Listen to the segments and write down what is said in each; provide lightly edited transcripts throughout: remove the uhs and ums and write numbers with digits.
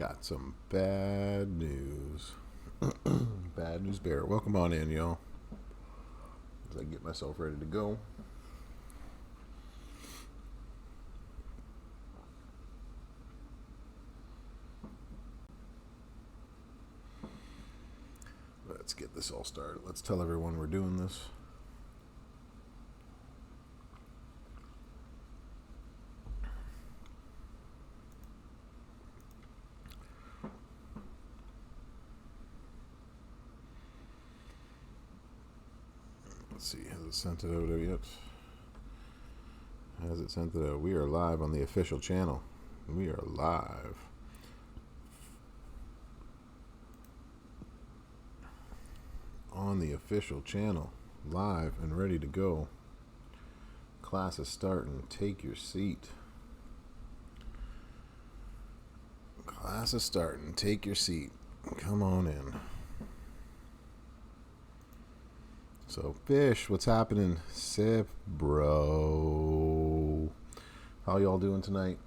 Got some bad news. Bad news bear. Welcome on in, y'all. As I get myself ready to go. Let's get this all started. Let's tell everyone we're doing this. Let's see, has it sent it out yet? Has it sent it out? We are live on the official channel. We are live. On the official channel. Live and ready to go. Class is starting. Take your seat. Class is starting. Take your seat. Come on in. So, Fish, what's happening? Sip, bro. How y'all doing tonight?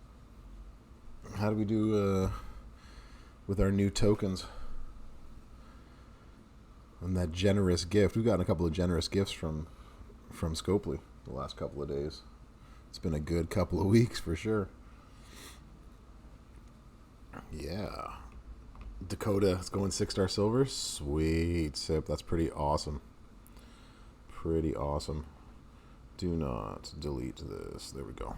How do we do with our new tokens? And that generous gift. We've gotten a couple of generous gifts from Scopely the last couple of days. It's been a good couple of weeks for sure. Yeah. Dakota is going 6-star silver. Sweet, Sip. That's pretty awesome. Pretty awesome. Do not delete this. There we go.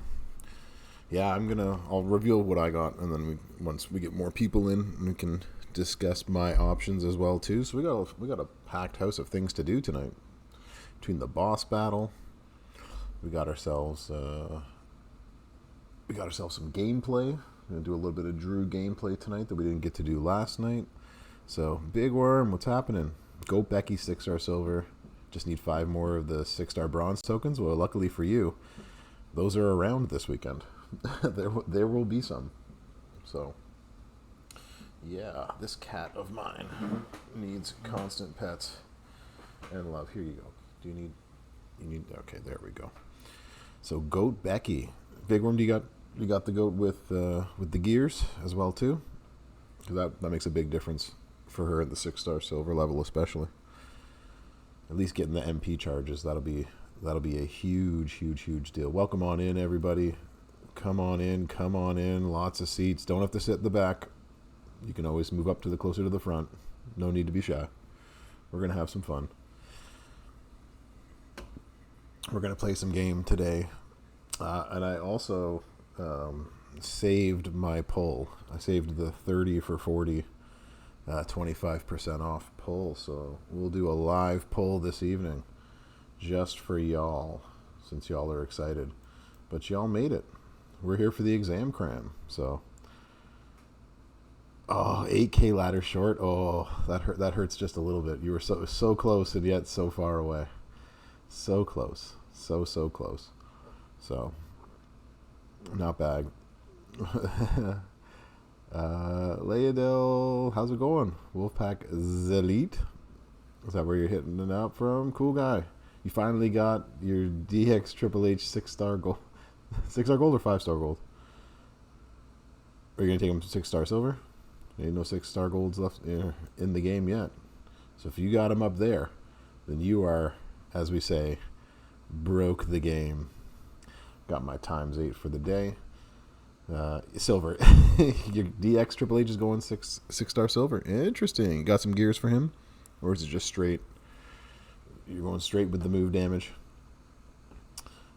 Yeah, I'll reveal what I got, and then once we get more people in, we can discuss my options as well too. So we got a packed house of things to do tonight. Between the boss battle, we got ourselves some gameplay. We're gonna do a little bit of Drew gameplay tonight that we didn't get to do last night. So Big Worm, what's happening? Go Becky 6-star silver. Just need 5 more of the 6-star bronze tokens. Well, luckily for you, those are around this weekend. there will be some. So, yeah, this cat of mine needs constant pets and love. Here you go. Do you need? Okay, there we go. So, Goat Becky, Big Worm. You got the goat with the gears as well too, because that makes a big difference for her at the 6-star silver level, especially. At least getting the MP charges, that'll be a huge deal. Welcome on in, everybody. Come on in. Lots of seats. Don't have to sit in the back. You can always move up to closer to the front. No need to be shy. We're gonna have some fun. We're gonna play some game today, and I also saved my poll. I saved the 30 for 40. 25% off poll, so we'll do a live poll this evening just for y'all, since y'all are excited. But y'all made it. We're here for the exam cram. So 8K ladder short. That hurts just a little bit. You were so close and yet so far away. So close. So close. So not bad. Leodell, how's it going? Wolfpack Zelit, is that where you're hitting it out from? Cool guy. You finally got your DX Triple H 6-star gold. 6-star gold or 5-star gold? Are you gonna take him to 6-star silver? Ain't no 6-star golds left in the game yet. So if you got him up there, then you are, as we say, broke the game. Got my ×8 for the day. Silver. Your DX Triple H is going 6-star silver. Interesting. You got some gears for him? Or is it just straight? You're going straight with the move damage.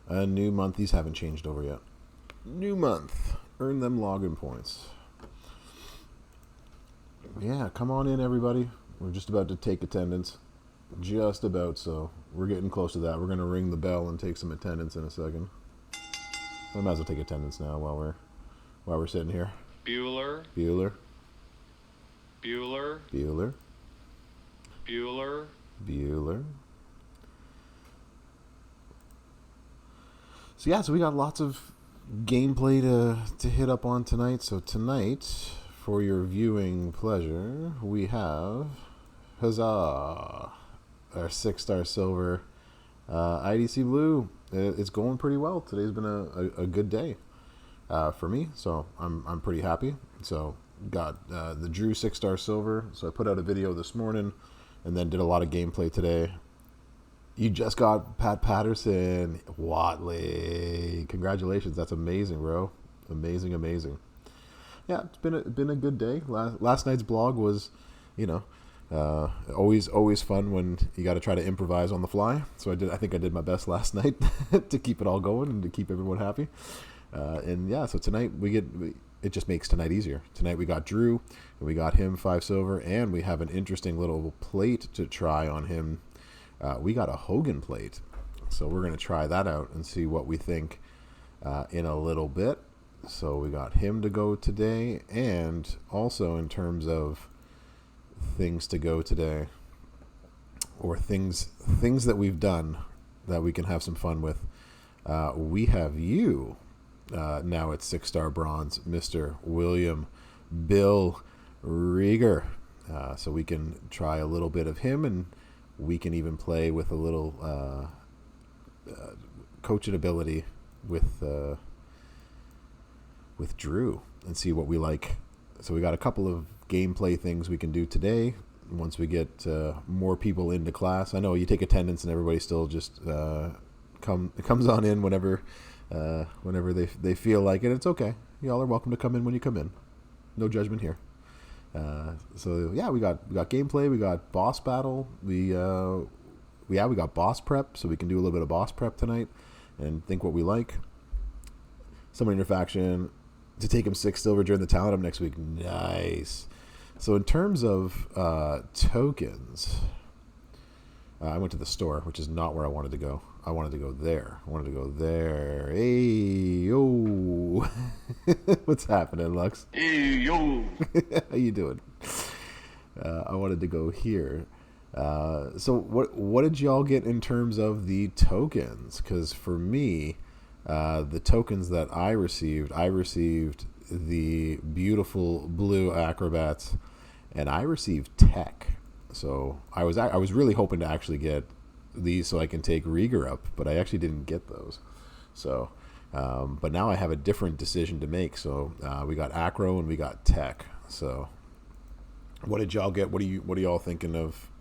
New month. These haven't changed over yet. New month. Earn them login points. Yeah, come on in, everybody. We're just about to take attendance. Just about, so we're getting close to that. We're going to ring the bell and take some attendance in a second. I might as well take attendance now while we're sitting here. Bueller. So we got lots of gameplay to hit up on tonight. So tonight, for your viewing pleasure, we have huzzah, our 6-star silver IDC blue. It's going pretty well. Today's been a good day for me, so I'm pretty happy. So got the Drew 6-star silver. So I put out a video this morning and then did a lot of gameplay today. You just got Pat Patterson, Watley. Congratulations. That's amazing, bro. Amazing. Yeah, it's been a good day. Last night's blog was, always fun when you got to try to improvise on the fly. So I think I did my best last night to keep it all going and to keep everyone happy. So tonight it just makes tonight easier. Tonight we got Drew, and we got him 5 silver, and we have an interesting little plate to try on him. We got a Hogan plate, so we're going to try that out and see what we think in a little bit. So we got him to go today, and also in terms of things to go today, or things that we've done that we can have some fun with. We have you now at 6-star bronze, Mr. William Bill Rieger. So we can try a little bit of him, and we can even play with a little coachability with Drew and see what we like. So we got a couple of gameplay things we can do today once we get more people into class. I know you take attendance and everybody still just comes on in whenever they feel like it. It's okay. Y'all are welcome to come in when you come in. No judgment here. So yeah, we got gameplay, we got boss battle, we got boss prep, so we can do a little bit of boss prep tonight and think what we like. Someone in your faction to take him 6 silver during the talent up next week. Nice. So in terms of tokens, I went to the store, which is not where I wanted to go. I wanted to go there. Hey, yo. What's happening, Lux? Hey, yo. How you doing? I wanted to go here. So what did y'all get in terms of the tokens? Because for me, the tokens that I received the beautiful blue acrobats, and I received tech. So I was really hoping to actually get these so I can take Rieger up, but I actually didn't get those. So, but now I have a different decision to make. So we got acro and we got tech. So what did y'all get? What are y'all thinking of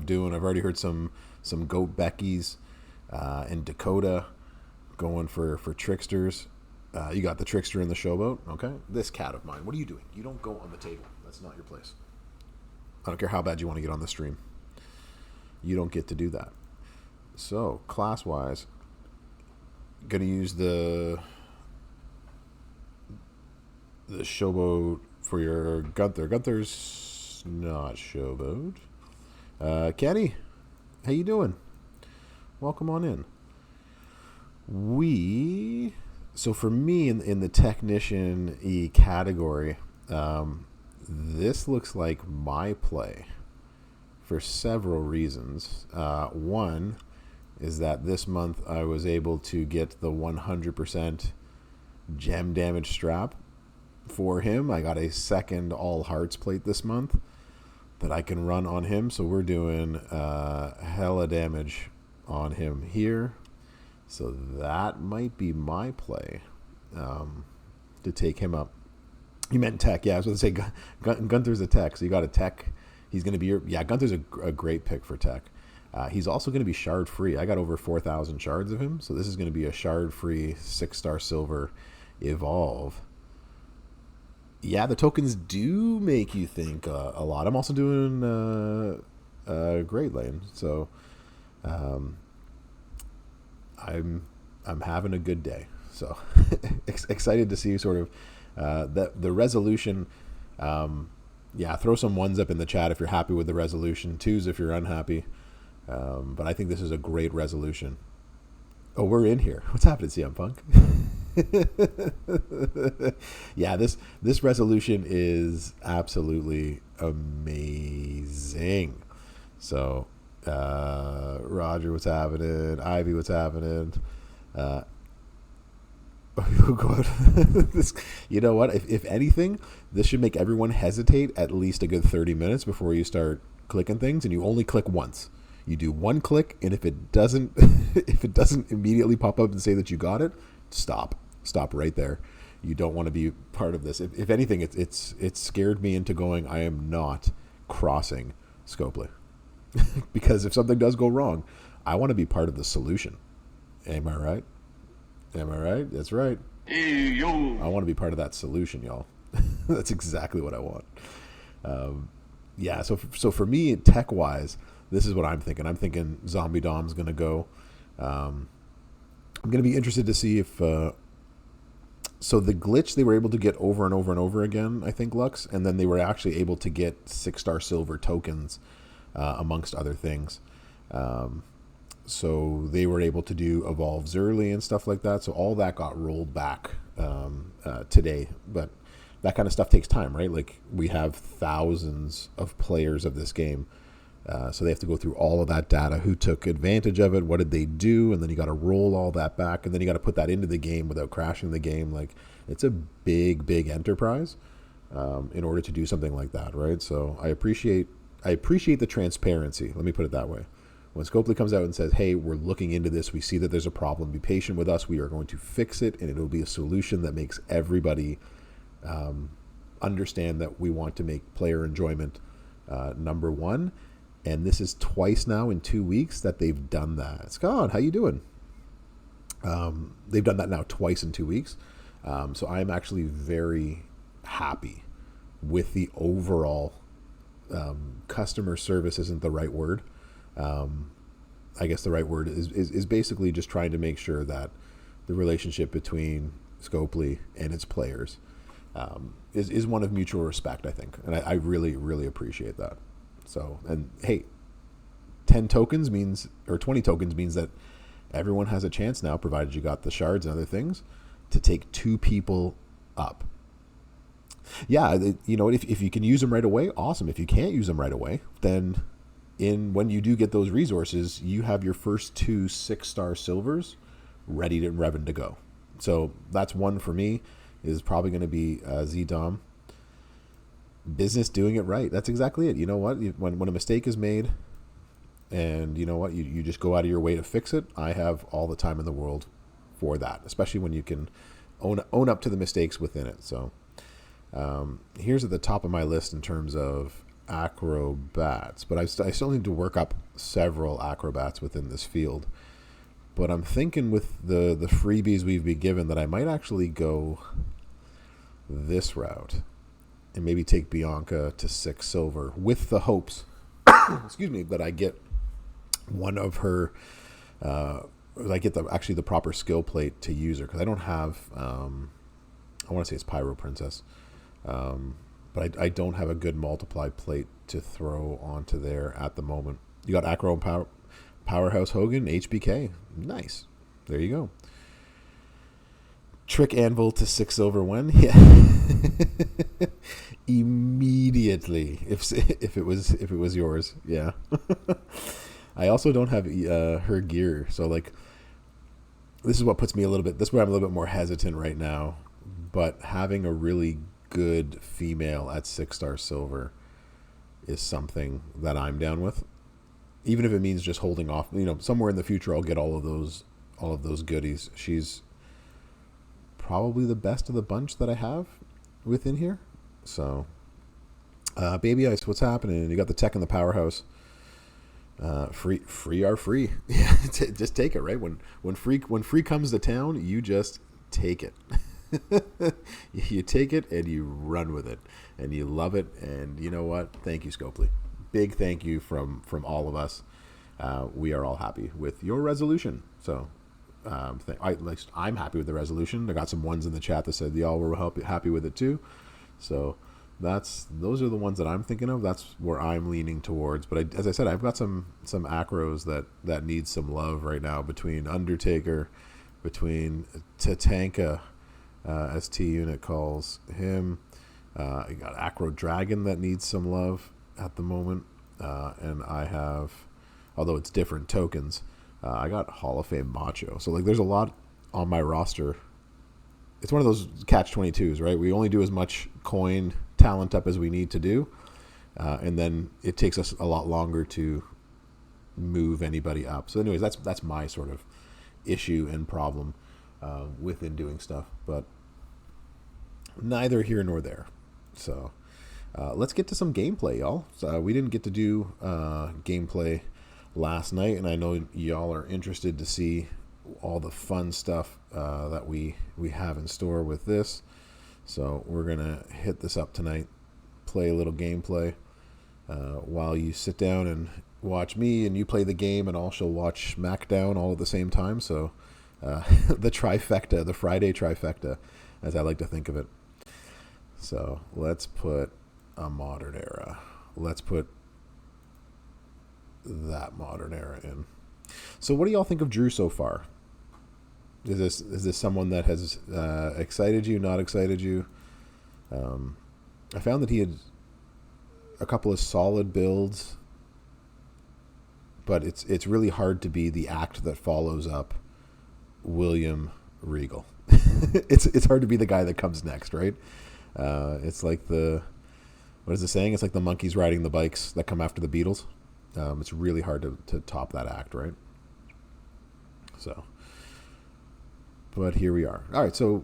doing? I've already heard some goat Beckies and Dakota going for tricksters. You got the trickster in the showboat. Okay, this cat of mine. What are you doing? You don't go on the table. That's not your place. I don't care how bad you want to get on the stream. You don't get to do that. So, class-wise, going to use the showboat for your Gunther. Gunther's not showboat. Kenny, how you doing? Welcome on in. So for me in the technician E category, this looks like my play for several reasons. One is that this month I was able to get the 100% gem damage strap for him. I got a second all hearts plate this month that I can run on him. So we're doing hella damage on him here. So that might be my play to take him up. You meant tech. Yeah, I was going to say Gunther's a tech. So you got a tech. He's going to be your... Yeah, Gunther's a great pick for tech. He's also going to be shard free. I got over 4,000 shards of him. So this is going to be a shard free 6-star silver evolve. Yeah, the tokens do make you think a lot. I'm also doing Great Lane. So I'm having a good day. So excited to see sort of the resolution. Throw some ones up in the chat if you're happy with the resolution. 2s if you're unhappy. But I think this is a great resolution. Oh, we're in here. What's happening, CM Punk? Yeah, this resolution is absolutely amazing. So, Roger, what's happening? Ivy, what's happening? You know what? If anything, this should make everyone hesitate at least a good 30 minutes before you start clicking things, and you only click once. You do one click, and if it doesn't immediately pop up and say that you got it, stop right there, You don't want to be part of this. If anything, it's scared me into going, I am not crossing Scopely. Because if something does go wrong, I want to be part of the solution. Am I right? Am I right? That's right. Hey, yo. I want to be part of that solution, y'all. That's exactly what I want. Yeah, so for me, tech-wise, this is what I'm thinking. I'm thinking Zombie Dom's going to go. I'm going to be interested to see if... so the glitch they were able to get over and over and over again, I think, Lux, and then they were actually able to get 6-star silver tokens, amongst other things. So they were able to do evolves early and stuff like that. So all that got rolled back today. But that kind of stuff takes time, right? Like, we have thousands of players of this game. So they have to go through all of that data. Who took advantage of it? What did they do? And then you got to roll all that back. And then you got to put that into the game without crashing the game. Like, it's a big, big enterprise in order to do something like that, right? So I appreciate the transparency. Let me put it that way. When Scopely comes out and says, hey, we're looking into this, we see that there's a problem, be patient with us, we are going to fix it, and it'll be a solution that makes everybody understand that we want to make player enjoyment number one. And this is twice now in 2 weeks that they've done that. Scott, how you doing? They've done that now twice in 2 weeks. So I'm actually very happy with the overall customer service isn't the right word. I guess the right word is basically just trying to make sure that the relationship between Scopely and its players is one of mutual respect, I think. And I really, really appreciate that. So, and hey, 10 tokens means, or 20 tokens means that everyone has a chance now, provided you got the shards and other things, to take 2 people up. Yeah, you know, if you can use them right away, awesome. If you can't use them right away, then when you do get those resources, you have your first 2 6-star silvers ready to revenue to go. So that's one for me, is probably going to be ZDOM. Business doing it right. That's exactly it. You know what? When a mistake is made, and you know what, you just go out of your way to fix it. I have all the time in the world for that, especially when you can own up to the mistakes within it. So here's at the top of my list in terms of acrobats, but I still need to work up several acrobats within this field. But I'm thinking with the freebies we've been given that I might actually go this route and maybe take Bianca to 6 silver with the hopes, excuse me, that I get one of her, I get the proper skill plate to use her, because I don't have, I want to say it's Pyro Princess, but I don't have a good multiply plate to throw onto there at the moment. You got Acro and Powerhouse Hogan, HBK. Nice. There you go. Trick Anvil to 6 silver when? Yeah. Immediately. If it was yours. Yeah. I also don't have her gear. So like, this is what puts me this is where I'm a little bit more hesitant right now. But having a really good female at 6-star silver is something that I'm down with. Even if it means just holding off, you know, somewhere in the future I'll get all of those goodies. She's probably the best of the bunch that I have within here. So, Baby Ice, what's happening? You got the tech in the powerhouse. Free are free. Yeah, just take it, right? When free comes to town, you just take it. You take it and you run with it, and you love it. And you know what? Thank you, Scopely. Big thank you from all of us. We are all happy with your resolution. So I'm happy with the resolution. I got some ones in the chat that said y'all were happy with it too. So those are the ones that I'm thinking of. That's where I'm leaning towards. But as I said, I've got some acros that need some love right now, between Undertaker, between Tatanka, as T Unit calls him. I got Acro Dragon that needs some love at the moment, and I have, although it's different tokens, I got Hall of Fame Macho. So like, there's a lot on my roster. It's one of those catch-22s, right? We only do as much coin talent up as we need to do, and then it takes us a lot longer to move anybody up. So anyways, that's my sort of issue and problem within doing stuff. But neither here nor there. So let's get to some gameplay, y'all. So, we didn't get to do gameplay last night, and I know y'all are interested to see all the fun stuff that we have in store with this. So we're gonna hit this up tonight, play a little gameplay while you sit down and watch me, and you play the game, and also watch SmackDown all at the same time. So the trifecta, the Friday trifecta, as I like to think of it. So let's put a modern era. Let's put that modern era in. So what do y'all think of Drew so far? Is this someone that has excited you, not excited you? I found that he had a couple of solid builds, but it's really hard to be the act that follows up William Regal. It's hard to be the guy that comes next, right? It's like what is the saying? It's like the monkeys riding the bikes that come after the Beatles. It's really hard to top that act, right? So, but here we are. All right, so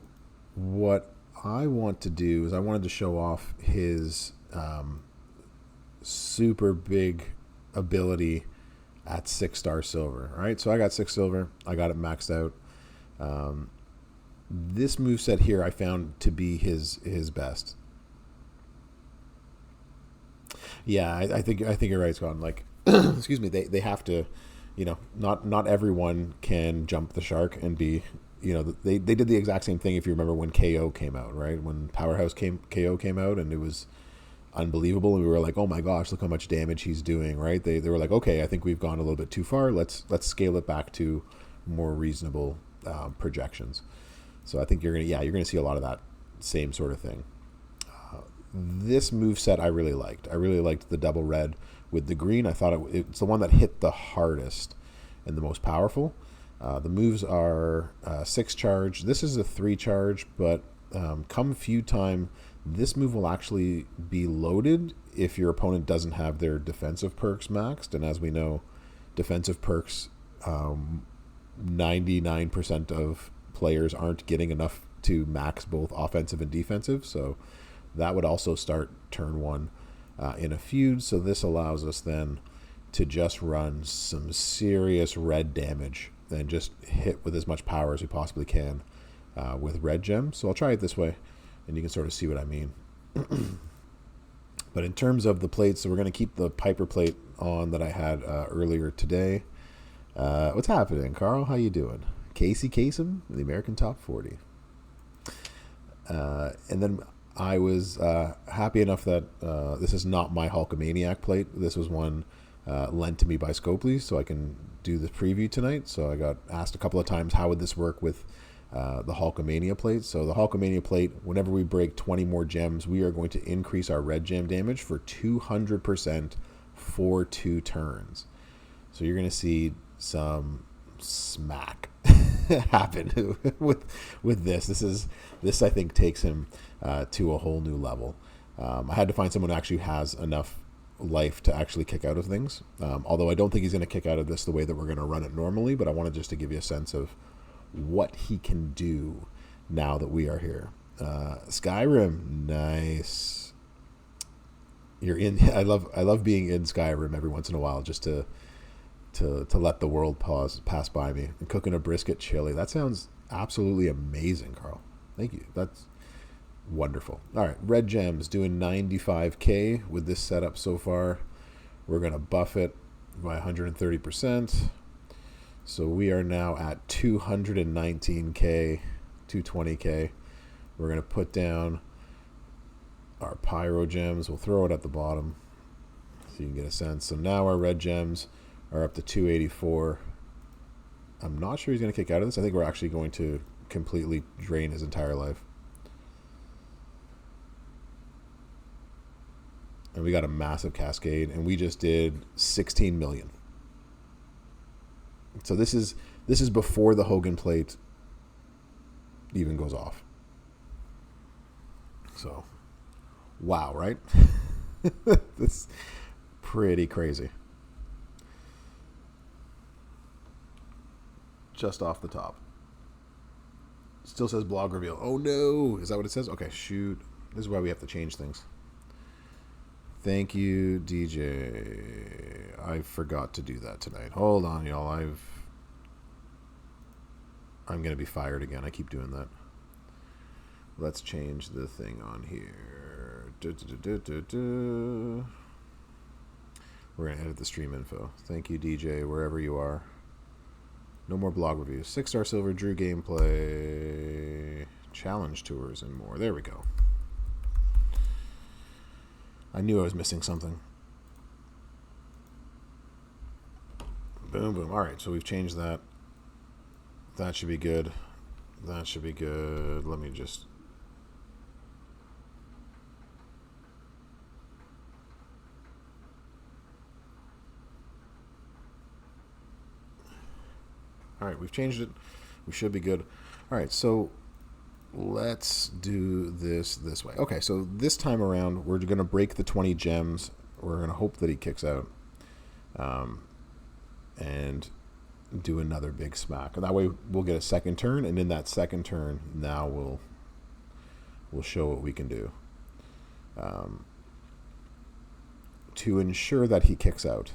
what I want to do is I wanted to show off his super big ability at 6-star silver. All right, so I got 6 silver. I got it maxed out. This moveset here I found to be his best. Yeah, I think you're right, Scott. Like, excuse me, they have to, not everyone can jump the shark and be, they did the exact same thing if you remember when KO came out, right? When KO came out, and it was unbelievable, and we were like, oh my gosh, look how much damage he's doing, right? They were like, okay, I think we've gone a little bit too far. Let's scale it back to more reasonable projections. So I think you're gonna see a lot of that same sort of thing. This moveset I really liked. I really liked the double red with the green. I thought it's the one that hit the hardest and the most powerful. The moves are 6 charge. This is a 3 charge, but come feud time, this move will actually be loaded if your opponent doesn't have their defensive perks maxed. And as we know, defensive perks, 99% of players aren't getting enough to max both offensive and defensive. So that would also start turn 1 in a feud. So this allows us then to just run some serious red damage and just hit with as much power as we possibly can with red gems. So I'll try it this way, and you can sort of see what I mean. But in terms of the plates, so we're going to keep the Piper plate on that I had earlier today. What's happening, Carl? How you doing? Casey Kasem, the American Top 40. And then I was happy enough that this is not my Hulkamaniac plate. This was one lent to me by Scopely, so I can do the preview tonight. So I got asked a couple of times, how would this work with the Hulkamania plate? So the Hulkamania plate, whenever we break 20 more gems, we are going to increase our red gem damage for 200% for 2 turns. So you're going to see some smack happen with this. This I think takes him to a whole new level. I had to find someone who actually has enough life to actually kick out of things. Although I don't think he's going to kick out of this the way that we're going to run it normally, but I wanted just to give you a sense of what he can do now that we are here. Skyrim, nice. You're in. I love being in Skyrim every once in a while, just to let the world pass by me. And cooking a brisket chili. That sounds absolutely amazing, Carl. Thank you. That's wonderful. All right, red gems doing 95k with this setup so far. We're going to buff it by 130%. So we are now at 219k, 220k. We're going to put down our pyro gems. We'll throw it at the bottom so you can get a sense. So now our red gems are up to 284. I'm not sure he's going to kick out of this. I think we're actually going to completely drain his entire life. And we got a massive cascade, and we just did 16 million. So this is before the Hogan plate even goes off. So, wow, right? That's pretty crazy. Just off the top. Still says blog reveal. Oh no! Is that what it says? Okay, shoot. This is why we have to change things. Thank you, DJ. I forgot to do that tonight. Hold on, y'all. I'm gonna be fired again. I keep doing that. Let's change the thing on here. We're gonna edit the stream info. Thank you, DJ, wherever you are. No more blog reviews. 6-star silver, Drew gameplay, challenge tours, and more. There we go. I knew I was missing something. Boom, boom. All right, so we've changed that. That should be good. That should be good. Let me just... All right, we've changed it. We should be good. All right, so let's do this way. Okay, so this time around, we're going to break the 20 gems. We're going to hope that he kicks out. And do another big smack. And that way we'll get a second turn, and in that second turn, now we'll show what we can do. To ensure that he kicks out,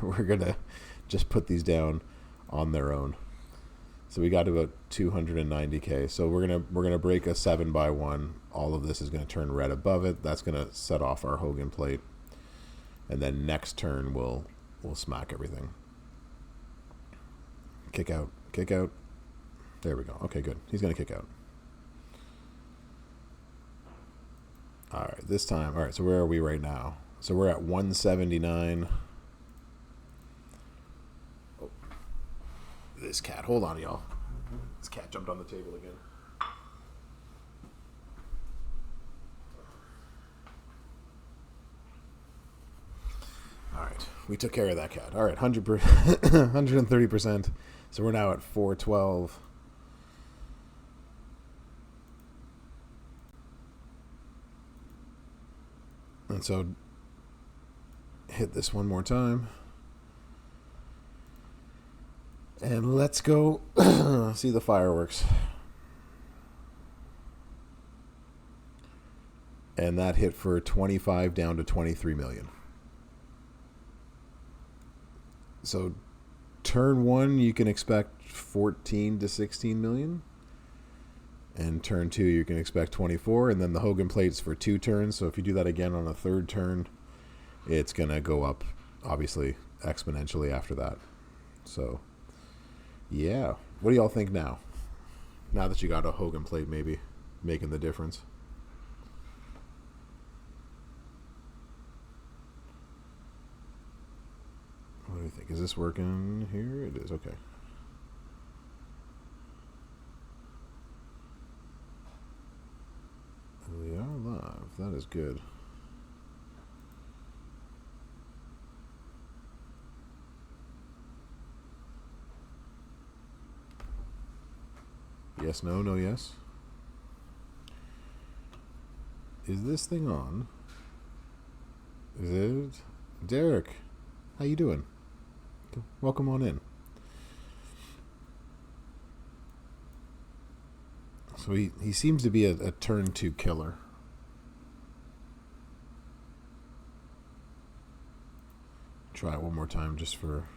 we're going to just put these down on their own. So we got to about 290k. So we're gonna break a 7x1. All of this is gonna turn red above it. That's gonna set off our Hogan plate, and then next turn we'll smack everything. Kick out, kick out. There we go. Okay, good. He's gonna kick out. All right, this time. All right, so where are we right now? So we're at 179. This cat. Hold on, y'all. This cat jumped on the table again. All right. We took care of that cat. All right. 130%. So we're now at 412. And so hit this one more time. And let's go see the fireworks. And that hit for 25 down to 23 million. So turn one, you can expect 14 to 16 million. And turn two, you can expect 24. And then the Hogan plate's for 2 turns. So if you do that again on a third turn, it's going to go up, obviously, exponentially after that. So... yeah. What do y'all think now? Now that you got a Hogan plate maybe making the difference. What do you think? Is this working here? It is. Okay. We are live. That is good. Yes, no, no, yes. Is this thing on? Is it? Derek, how you doing? Welcome on in. So he seems to be a turn 2 killer. Try it one more time just for...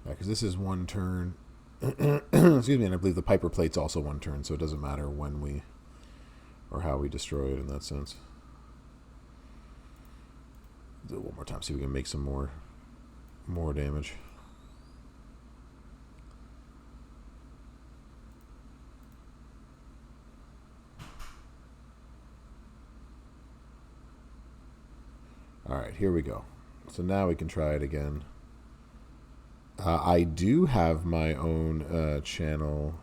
yeah, because this is 1 turn... excuse me, and I believe the Piper plate's also 1 turn, so it doesn't matter when we or how we destroy it in that sense. Do it one more time, see if we can make some more damage. All right, here we go. So now we can try it again. I do have my own channel.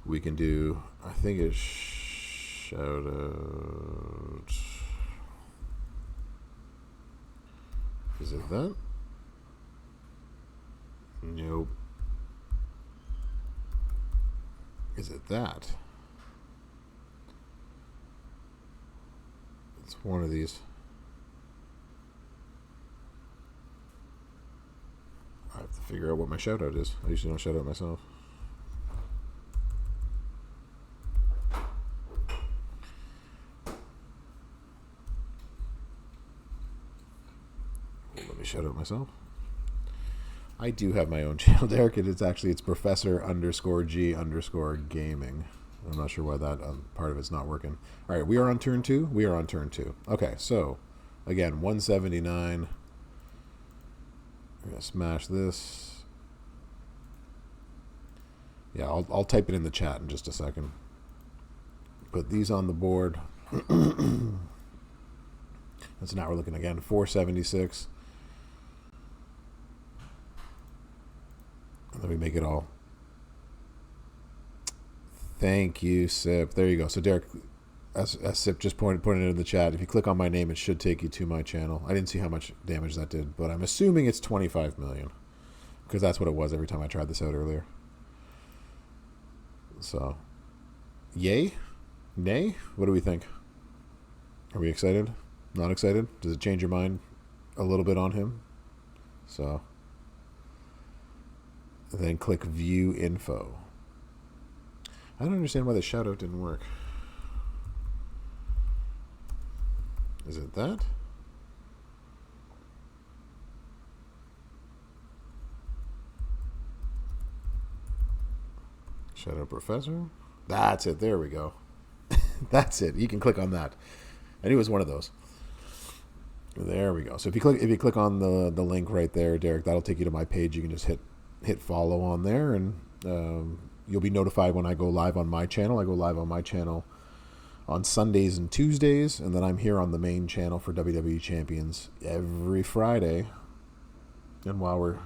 We can do, I think it's shout out. Is it that? Nope. Is it that? It's one of these. I have to figure out what my shout out is. I usually don't shout out myself. shout out myself. I do have my own channel, Derek. It's Professor_G_Gaming. I'm not sure why that part of it's not working. All right, we are on turn 2. We are on turn 2. Okay, so again, 179. We're gonna smash this. Yeah, I'll type it in the chat in just a second. Put these on the board. So now we're looking again, 476. And then we make it all. Thank you, Sip. There you go. So Derek, as Sip just pointed it in the chat, if you click on my name, it should take you to my channel. I didn't see how much damage that did, but I'm assuming it's 25 million. Because that's what it was every time I tried this out earlier. So, yay? Nay? What do we think? Are we excited? Not excited? Does it change your mind a little bit on him? So, then click View Info. I don't understand why the shoutout didn't work. Is it that? Shout out Professor. That's it. There we go. That's it. You can click on that. I knew it was one of those. There we go. So if you click on the link right there, Derek, that'll take you to my page. You can just hit follow on there, and you'll be notified when I go live on my channel. I go live on my channel on Sundays and Tuesdays, and then I'm here on the main channel for WWE Champions every Friday. And while we're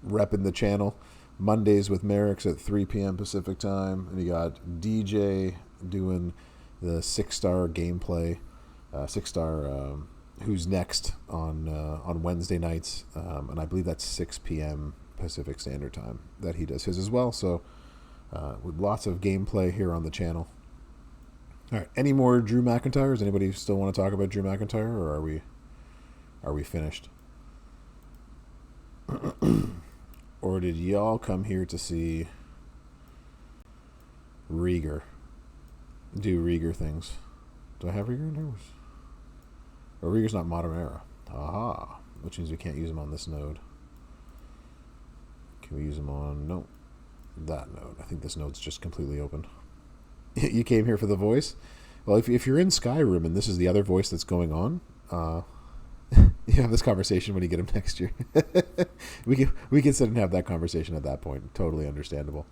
repping the channel, Mondays with Merrick's at 3 p.m. Pacific time, and you got DJ doing the 6-star gameplay, 6-star Who's Next on Wednesday nights, and I believe that's 6 p.m. Pacific Standard Time that he does his as well. So with lots of gameplay here on the channel. All right, any more Drew McIntyre? Does anybody still want to talk about Drew McIntyre, or are we finished? Or did y'all come here to see Rieger do Rieger things? Do I have Rieger in here? Or Rieger's not Modern Era. Aha. Which means we can't use him on this node. Can we use him on... No. That node. I think this node's just completely open. You came here for the voice? Well, if you're in Skyrim and this is the other voice that's going on, you have this conversation when you get him next year. we can sit and have that conversation at that point. Totally understandable.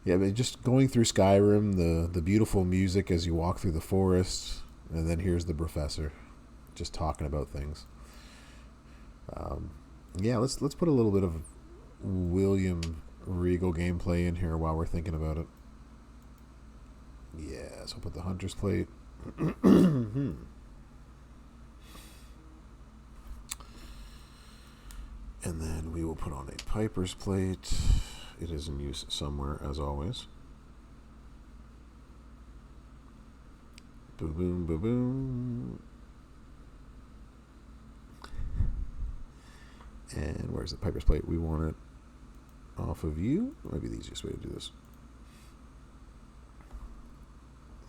Yeah, but just going through Skyrim, the beautiful music as you walk through the forest, and then here's the professor just talking about things. Yeah, let's put a little bit of William Regal gameplay in here while we're thinking about it. Yeah, so I'll put the Hunter's Plate. And then we will put on a Piper's Plate. It is in use somewhere, as always. Boom, boom, boom, boom. And where's the Piper's Plate? We want it off of you. Maybe the easiest way to do this.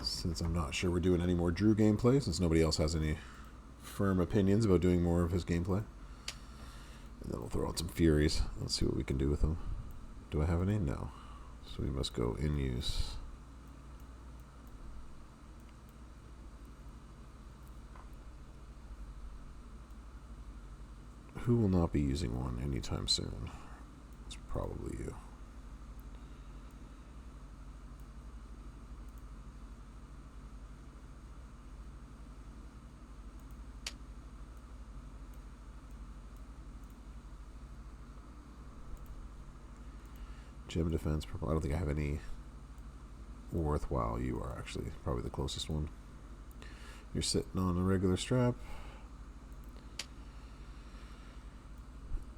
Since I'm not sure we're doing any more Drew gameplay, since nobody else has any firm opinions about doing more of his gameplay. And then we'll throw out some Furies. Let's see what we can do with them. Do I have any? No. So we must go in use. Who will not be using one anytime soon? It's probably you. Gem defense, purple. I don't think I have any worthwhile. You are actually probably the closest one. You're sitting on a regular strap.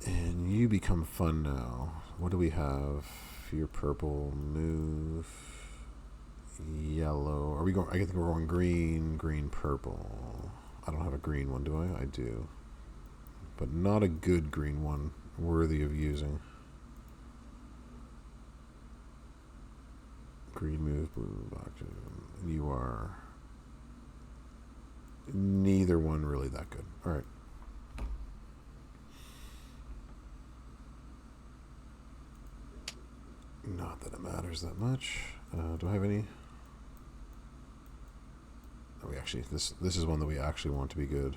And you become fun now. What do we have? Your purple, move, yellow. Are we going? I think we're going green, green, purple. I don't have a green one, do I? I do. But not a good green one worthy of using. Green move, blue action. You are neither one really that good. All right. Not that it matters that much. Do I have any? Oh, we actually, this is one that we actually want to be good.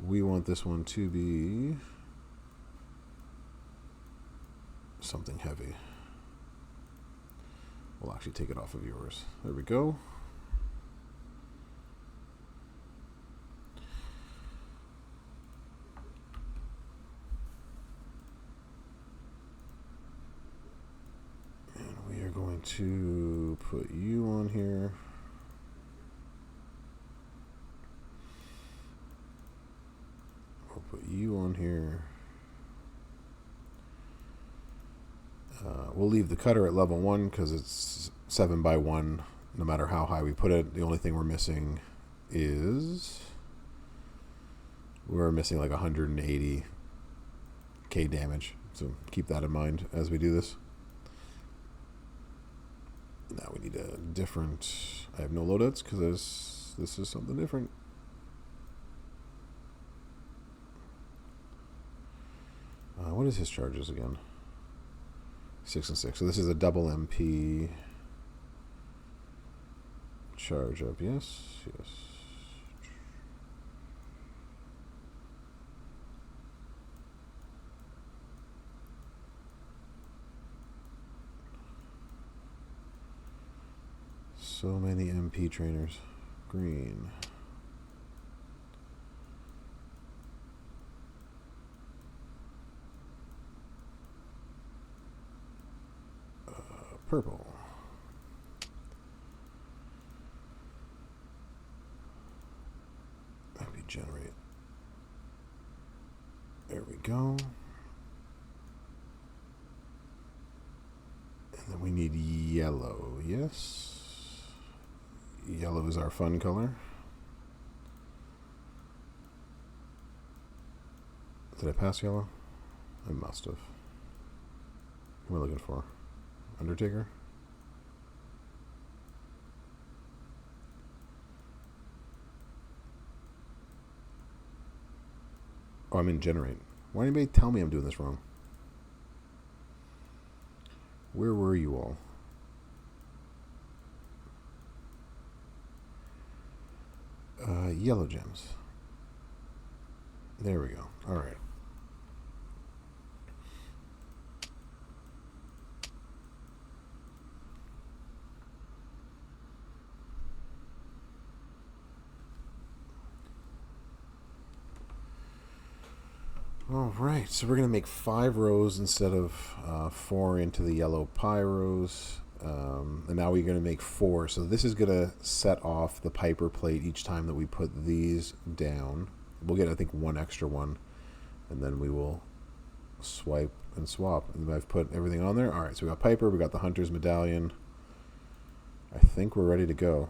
We want this one to be something heavy. We'll actually take it off of yours. There we go. And we are going to put you on here. We'll put you on here. We'll leave the cutter at level 1 because it's 7 by 1 no matter how high we put it. The only thing we're missing is like 180k damage, so keep that in mind as we do this. Now we need a different, I have no loadouts because this is something different. What is his charges again? 6 and 6. So this is a double MP charge up. Yes, yes. So many MP trainers. Green. Purple. Maybe generate. There we go. And then we need yellow. Yes. Yellow is our fun color. Did I pass yellow? I must have. What am I looking for? Undertaker? Oh, I'm in generate. Why did anybody tell me I'm doing this wrong? Where were you all? Yellow gems. There we go. All right. All right, so we're going to make 5 rows instead of 4 into the yellow pyros. And now we're going to make 4. So this is going to set off the Piper plate each time that we put these down. We'll get, I think, 1 extra one. And then we will swipe and swap. And I've put everything on there. All right, so we got Piper. We got the Hunter's Medallion. I think we're ready to go.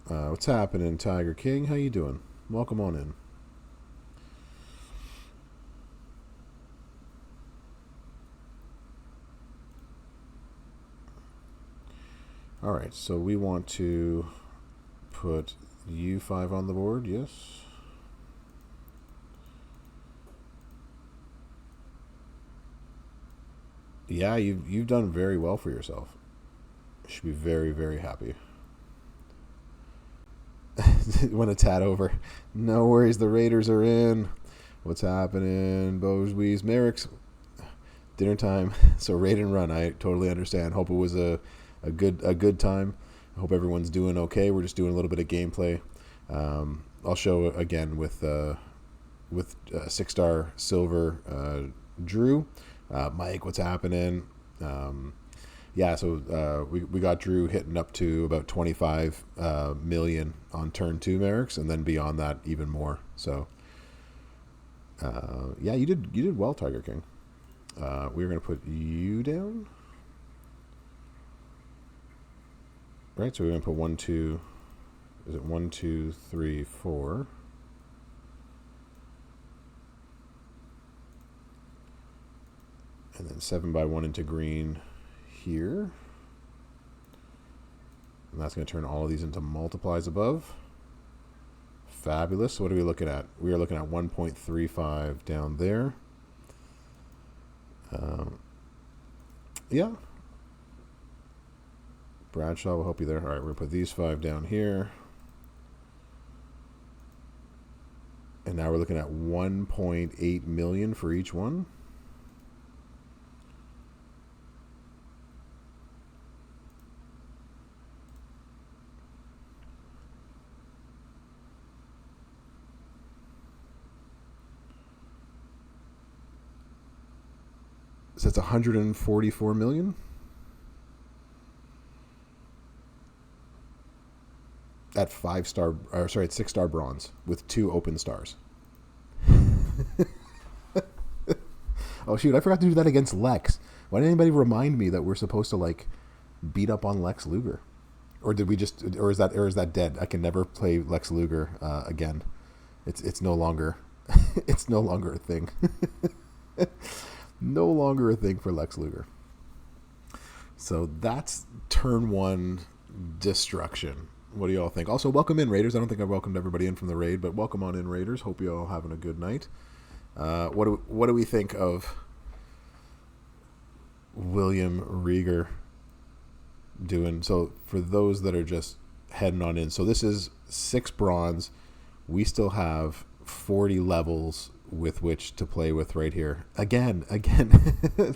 What's happening, Tiger King? How you doing? Welcome on in. All right, so we want to put U5 on the board, yes. Yeah, you've done very well for yourself. You should be very, very happy. When a tad over. No worries, the Raiders are in. What's happening? Bojuiz, Merrick's dinner time. So raid and run. I totally understand. Hope it was a good time. I hope everyone's doing okay. We're just doing a little bit of gameplay. I'll show again with 6-star silver Drew. Mike, what's happening? Yeah, so we got Drew hitting up to about 25 million on turn 2 Merrick's, and then beyond that even more. So yeah, you did well, Tiger King. We're gonna put you down. Right, so we're going to put 1, 2, is it 1, 2, 3, 4? And then 7 by 1 into green here. And that's going to turn all of these into multiplies above. Fabulous. So what are we looking at? We are looking at 1.35 down there. Yeah. Bradshaw will help you there. All right, we're going to put these 5 down here. And now we're looking at 1.8 million for each one. So it's 144 million. At 5-star, or sorry, at 6-star bronze with 2 open stars. Oh shoot, I forgot to do that against Lex. Why didn't anybody remind me that we're supposed to like beat up on Lex Luger? Or did we just, or is that dead? I can never play Lex Luger again. It's no longer it's no longer a thing. No longer a thing for Lex Luger. So that's turn 1 destruction. What do you all think? Also, welcome in, Raiders. I don't think I've welcomed everybody in from the raid, but welcome on in, Raiders. Hope you all having a good night. What do we think of William Rieger doing? So for those that are just heading on in, so this is 6 bronze. We still have 40 levels with which to play with right here. Again.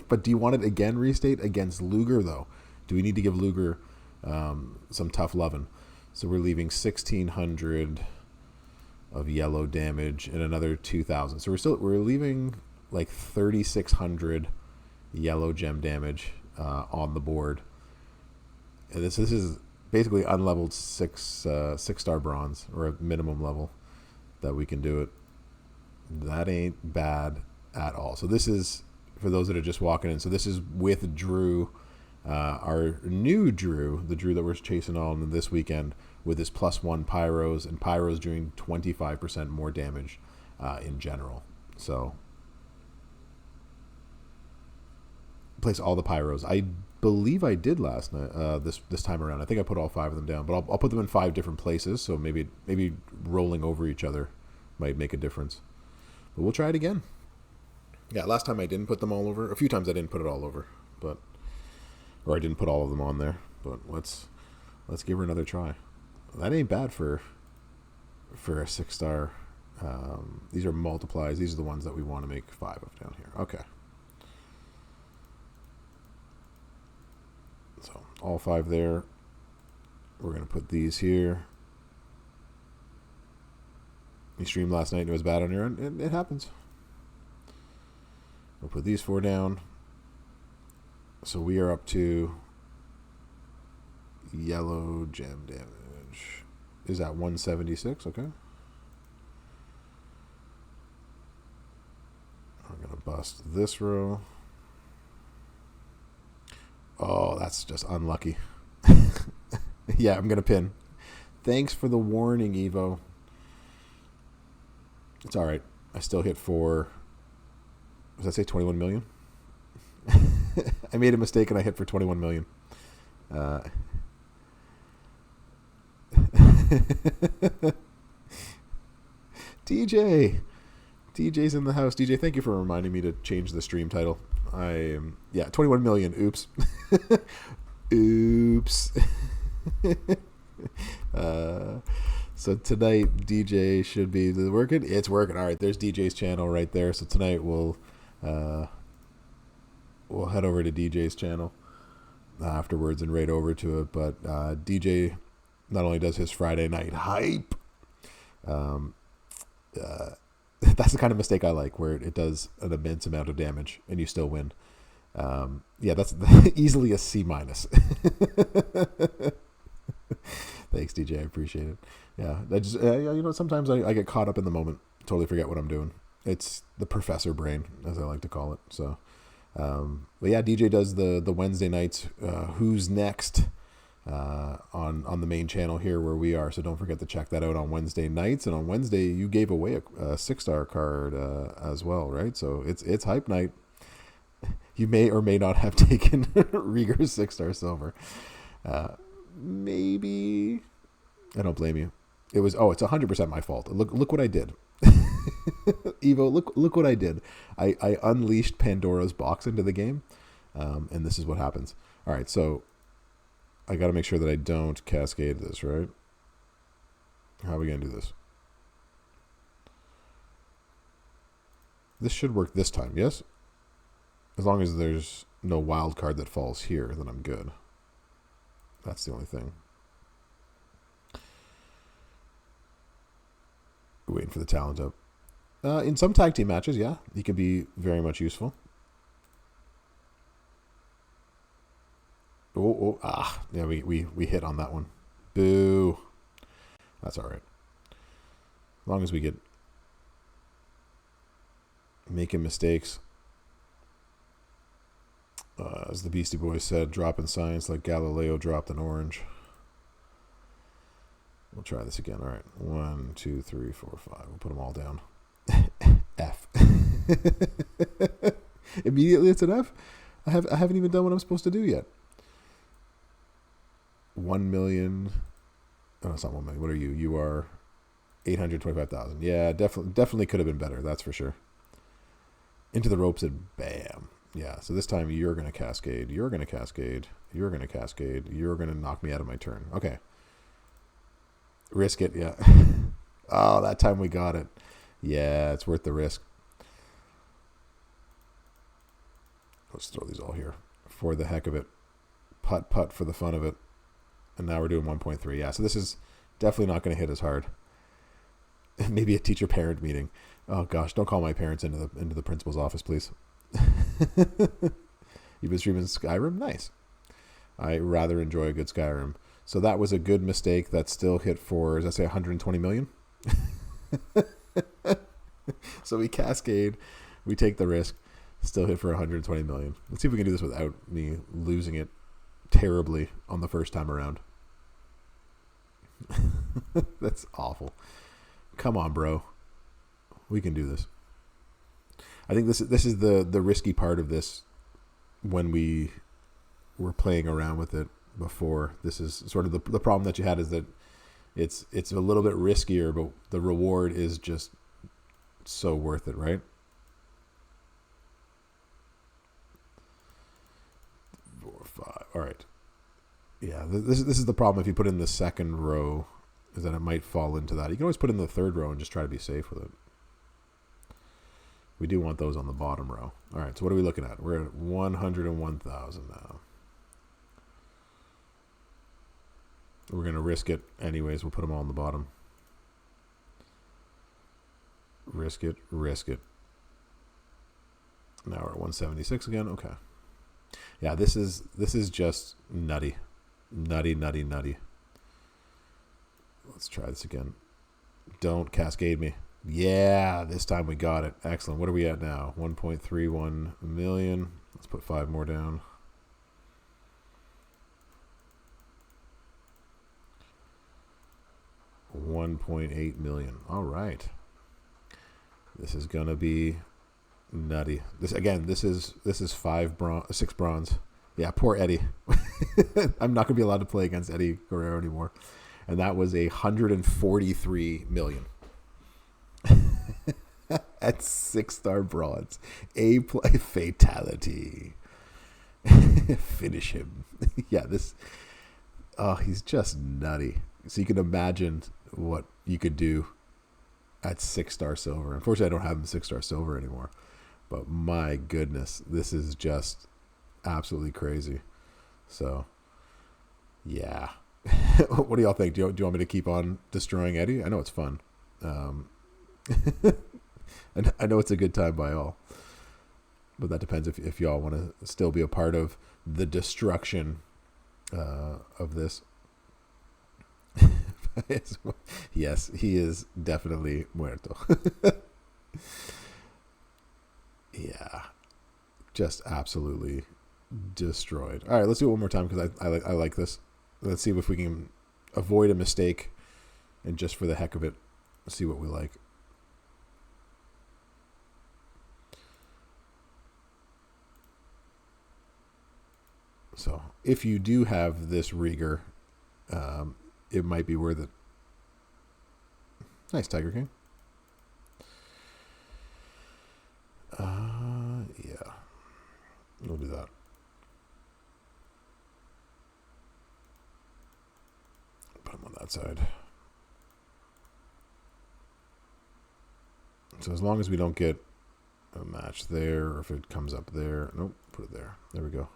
But do you want it again, restate? Against Luger, though? Do we need to give Luger some tough loving? So we're leaving 1,600 of yellow damage and another 2,000. So we're leaving like 3,600 yellow gem damage on the board. And this is basically unleveled 6-star bronze, or a minimum level that we can do it. That ain't bad at all. So this is, for those that are just walking in, so this is with Drew, our new Drew, the Drew that we're chasing on this weekend, with his +1 pyros, and pyros doing 25% more damage in general. So place all the pyros. I believe I did last night. This time around, I think I put all 5 of them down, but I'll put them in 5 different places. So maybe rolling over each other might make a difference. But we'll try it again. Yeah, last time I didn't put them all over. A few times I didn't put it all over, or I didn't put all of them on there. But let's give her another try. That ain't bad for a 6-star. These are multiplies. These are the ones that we want to make 5 of down here. Okay. So all 5 there. We're going to put these here. You streamed last night and it was bad on your end. It happens. We'll put these 4 down. So we are up to yellow gem damage. Is that 176? Okay. We're going to bust this row. Oh, that's just unlucky. Yeah, I'm going to pin. Thanks for the warning, Evo. It's all right. I still hit for, does that say 21 million? I made a mistake and I hit for 21 million. DJ's in the house. DJ, thank you for reminding me to change the stream title. 21 million. Oops. Oops. So tonight DJ should be working. It's working. All right, there's DJ's channel right there. So tonight we'll head over to DJ's channel afterwards and raid over to it. But DJ not only does his Friday night hype, that's the kind of mistake I like, where it does an immense amount of damage and you still win. That's easily a C-. Thanks, DJ. I appreciate it. Yeah, sometimes I get caught up in the moment, totally forget what I'm doing. It's the professor brain, as I like to call it. So, but yeah, DJ does the Wednesday nights. Who's next? On the main channel here where we are. So don't forget to check that out on Wednesday nights. And on Wednesday, you gave away a 6-star card as well, right? So it's hype night. You may or may not have taken Rieger's 6-star silver. Maybe. I don't blame you. It's 100% my fault. Look what I did. Evo, look what I did. I unleashed Pandora's box into the game. And this is what happens. All right, so I got to make sure that I don't cascade this, right? How are we going to do this? This should work this time, yes? As long as there's no wild card that falls here, then I'm good. That's the only thing. Waiting for the talent up. In some tag team matches, yeah, he can be very much useful. Yeah, we hit on that one. Boo. That's all right. As long as we get making mistakes. As the Beastie Boys said, dropping science like Galileo dropped an orange. We'll try this again. All right. 1, 2, 3, 4, 5. We'll put them all down. F. Immediately it's an F? I haven't even done what I'm supposed to do yet. 1 million. Oh, it's not 1 million. What are you? You are 825,000. Yeah, definitely could have been better. That's for sure. Into the ropes and bam. Yeah, so this time you're going to cascade. You're going to cascade. You're going to cascade. You're going to knock me out of my turn. Okay. Risk it, yeah. Oh, that time we got it. Yeah, it's worth the risk. Let's throw these all here for the heck of it. Putt for the fun of it. And now we're doing 1.3. Yeah, so this is definitely not going to hit as hard. Maybe a teacher-parent meeting. Oh, gosh, don't call my parents into the principal's office, please. You've been streaming Skyrim? Nice. I rather enjoy a good Skyrim. So that was a good mistake that still hit for, as I say, 120 million. So we cascade, we take the risk, still hit for 120 million. Let's see if we can do this without me losing it terribly on the first time around. That's awful. Come on, bro. We can do this. I think this is the risky part of this when we were playing around with it before. This is sort of the problem that you had, is that it's a little bit riskier, but the reward is just so worth it, right? 4, 5. All right. Yeah, this is the problem if you put in the second row, is that it might fall into that. You can always put in the third row and just try to be safe with it. We do want those on the bottom row. All right, so what are we looking at? We're at 101,000 now. We're going to risk it anyways. We'll put them all on the bottom. Risk it, risk it. Now we're at 176 again. Okay. Yeah, this is just nutty. Nutty, nutty, nutty. Let's try this again. Don't cascade me. Yeah, this time we got it. Excellent. What are we at now? 1.31 million. Let's put 5 more down. $1.8 million. All right. This is gonna be nutty. This is 6 bronze. Yeah, poor Eddie. I'm not gonna be allowed to play against Eddie Guerrero anymore. And that was 143 million. At 6-star bronze. A play fatality. Finish him. Yeah, he's just nutty. So you can imagine what you could do at 6-star silver. Unfortunately, I don't have him 6-star silver anymore. But my goodness, this is just absolutely crazy. So, yeah. What do y'all think? Do you want me to keep on destroying Eddie? I know it's fun. And I know it's a good time by all. But that depends if y'all want to still be a part of the destruction of this. Yes, he is definitely muerto. Yeah, just absolutely destroyed. All right, let's do it one more time because I like this. Let's see if we can avoid a mistake and just for the heck of it, see what we like. So if you do have this Rieger, it might be worth it. Nice, Tiger King. Yeah, we'll do that. that side. So as long as we don't get a match there, or if it comes up there. Nope, put it there. There we go.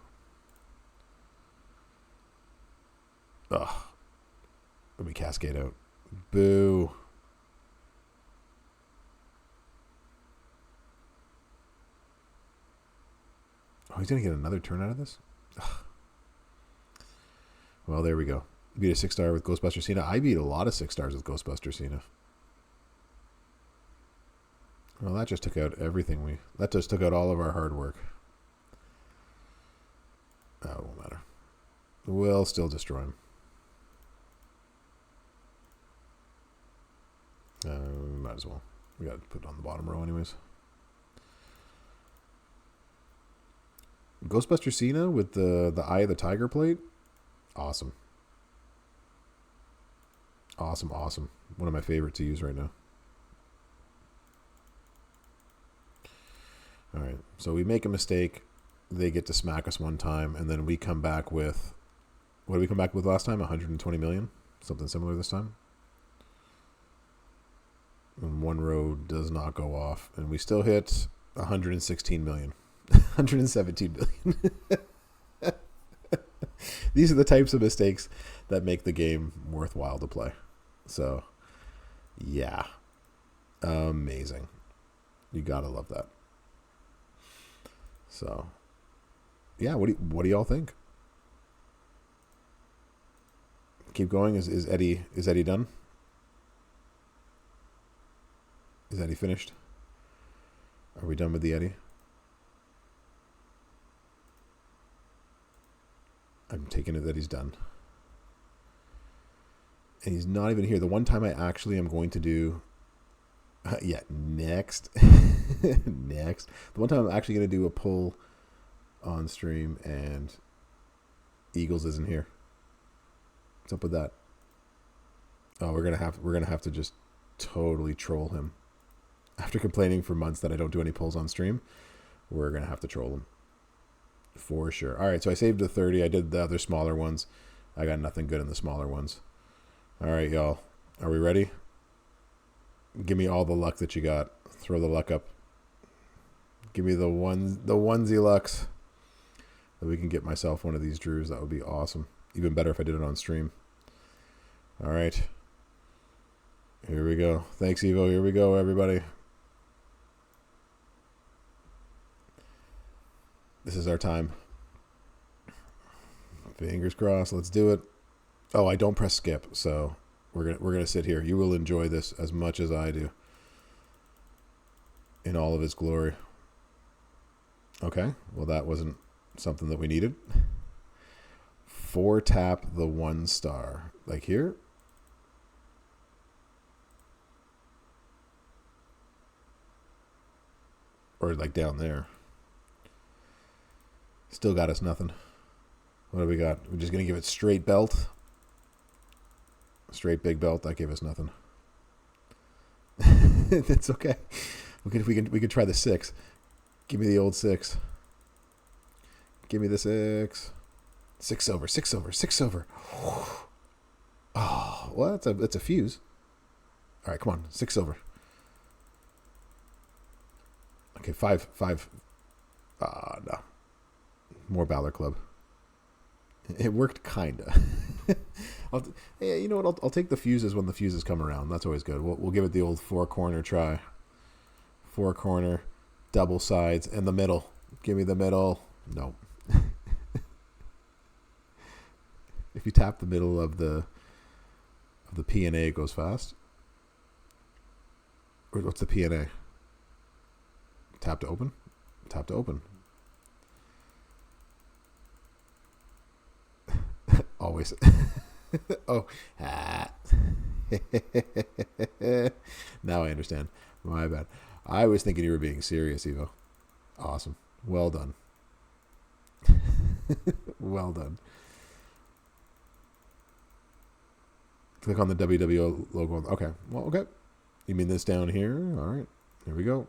Ugh. Let me cascade out. Boo. Oh, he's going to get another turn out of this? Ugh. Well, there we go. Beat a 6-star with Ghostbuster Cena. I beat a lot of 6 stars with Ghostbuster Cena. Well, that just took out everything that just took out all of our hard work. Oh, it won't matter. We'll still destroy him. Might as well. We got to put it on the bottom row anyways. Ghostbuster Cena with the Eye of the Tiger plate. Awesome. Awesome, awesome. One of my favorite to use right now. All right, so we make a mistake. They get to smack us one time, and then we come back with... What did we come back with last time? 120 million? Something similar this time? And one row does not go off, and we still hit 116 million. 117 million. These are the types of mistakes that make the game worthwhile to play. So, yeah. Amazing. You gotta love that. So, yeah, what do y'all think? Keep going. Is Eddie done? Is Eddie finished? Are we done with the Eddie? I'm taking it that he's done. And he's not even here. The one time I actually am going to do... yeah, next. Next. The one time I'm actually going to do a pull on stream and Eagles isn't here. What's up with that? Oh, we're gonna have to just totally troll him. After complaining for months that I don't do any pulls on stream, we're gonna have to troll him. For sure. All right, so I saved the 30. I did the other smaller ones. I got nothing good in the smaller ones. All right, y'all. Are we ready? Give me all the luck that you got. Throw the luck up. Give me the onesie lucks. That we can get myself one of these drews. That would be awesome. Even better if I did it on stream. All right. Here we go. Thanks, Evo. Here we go, everybody. This is our time. Fingers crossed. Let's do it. Oh, I don't press skip, so we're gonna sit here. You will enjoy this as much as I do. In all of its glory. Okay. Well, that wasn't something that we needed. 4 tap the 1 star. Like here. Or like down there. Still got us nothing. What do we got? We're just going to give it straight belt. Straight big belt. That gave us nothing. That's okay. We can try the 6. Give me the old 6. Give me the 6. 6 over. 6 over. 6 over. Oh, well, that's a fuse. All right, come on. 6 over. Okay, 5. No. More Balor Club. It worked kinda. Hey, you know what? I'll take the fuses when the fuses come around. That's always good. We'll give it the old 4-corner try. 4-corner, double sides, and the middle. Give me the middle. No. If you tap the middle of the P&A, it goes fast. Or what's the P&A? Tap to open? Tap to open. Always. Oh. Now I understand. My bad. I was thinking you were being serious, Evo. Awesome. Well done. Well done. Click on the WWO logo. Okay. Well, okay. You mean this down here? All right. Here we go.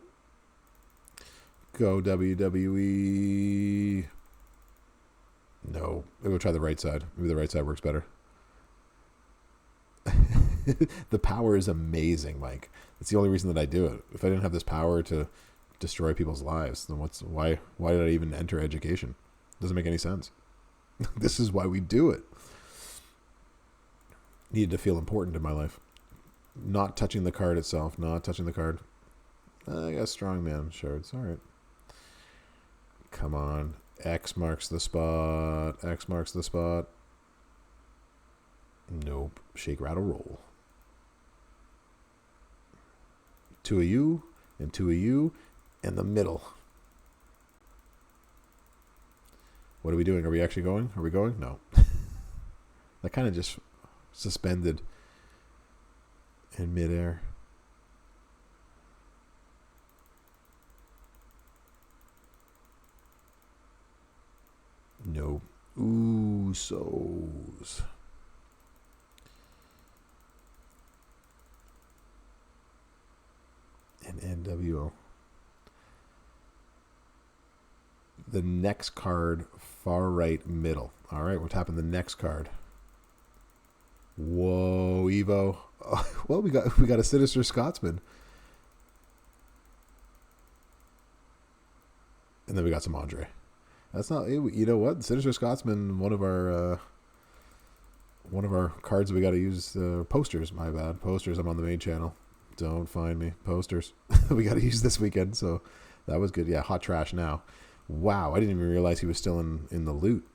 Go WWE. No. Maybe we'll try the right side. Maybe the right side works better. The power is amazing, Mike. It's the only reason that I do it. If I didn't have this power to destroy people's lives, then why did I even enter education? Doesn't make any sense. This is why we do it. Needed to feel important in my life. Not touching the card itself. Not touching the card. I got strongman shards. All right. Come on. X marks the spot. X marks the spot. Nope. Shake, rattle, roll. 2 of you and 2 of you in the middle. What are we doing? Are we actually going? Are we going? No. That kind of just suspended in midair. No. Usos. And NWO. The next card, far right middle. All right, we're tapping the next card. Whoa, Evo. Oh, well, we got a Sinister Scotsman. And then we got some Andre. That's not, you know what? Sinister Scotsman, one of our cards we got to use. Posters, my bad. Posters, I'm on the main channel. Don't find me. Posters. We got to use this weekend, so that was good. Yeah, hot trash now. Wow, I didn't even realize he was still in the loot.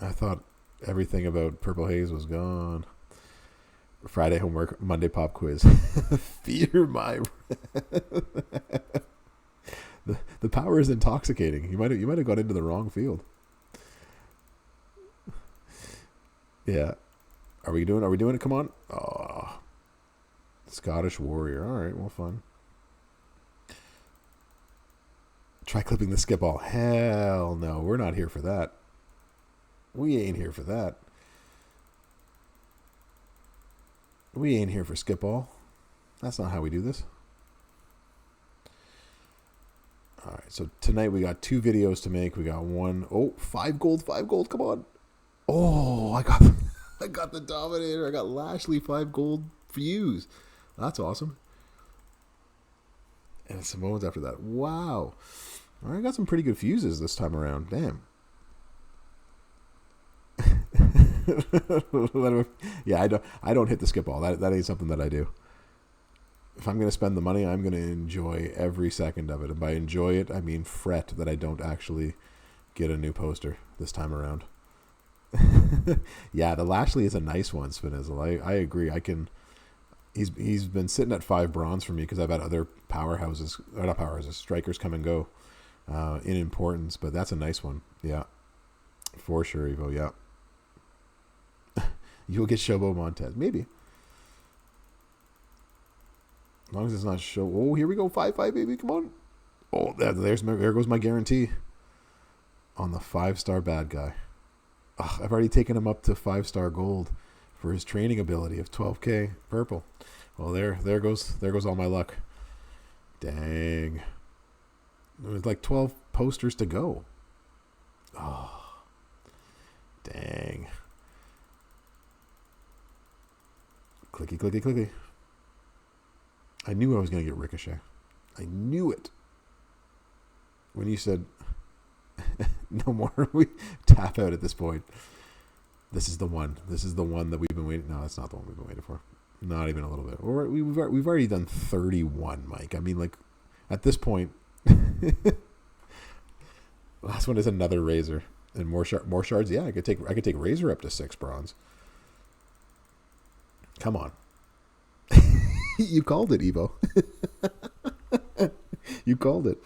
I thought everything about Purple Haze was gone. Friday homework, Monday pop quiz. Fear my... the power is intoxicating. You might have gone into the wrong field. Yeah. Are we doing it? Come on. Oh. Scottish Warrior. All right, well, fun. Try clipping the skip all. Hell no, we're not here for that. We ain't here for that. We ain't here for skip all. That's not how we do this. All right, so tonight we got 2 videos to make. We got one. Oh, 5 gold, 5 gold. Come on. Oh, I got the Dominator. I got Lashley 5 gold fuse. That's awesome. And Samoans after that. Wow. All right, I got some pretty good fuses this time around. Damn. Yeah, I don't hit the skip all. That ain't something that I do. If I'm going to spend the money, I'm going to enjoy every second of it. And by enjoy it, I mean fret that I don't actually get a new poster this time around. Yeah, the Lashley is a nice one, Spinizzle. I agree. He's been sitting at 5 bronze for me because I've had other powerhouses, or not powerhouses, strikers come and go in importance. But that's a nice one. Yeah, for sure, Evo. Yeah. You'll get Shobo Montez. Maybe. As long as it's not show. Oh, here we go. 5-5, baby. Come on. Oh, there goes my guarantee on the 5-star bad guy. Ugh, I've already taken him up to 5-star gold for his training ability of 12k purple. Well, there goes all my luck. Dang. There's like 12 posters to go. Oh, dang. Clicky, clicky, clicky. I knew I was going to get Ricochet. I knew it. When you said, no more, we tap out at this point. This is the one. This is the one that we've been waiting. No, that's not the one we've been waiting for. Not even a little bit. We've already done 31, Mike. I mean, like, at this point, last one is another Razor and more shards. Yeah, I could take Razor up to 6 bronze. Come on. You called it, Evo. You called it.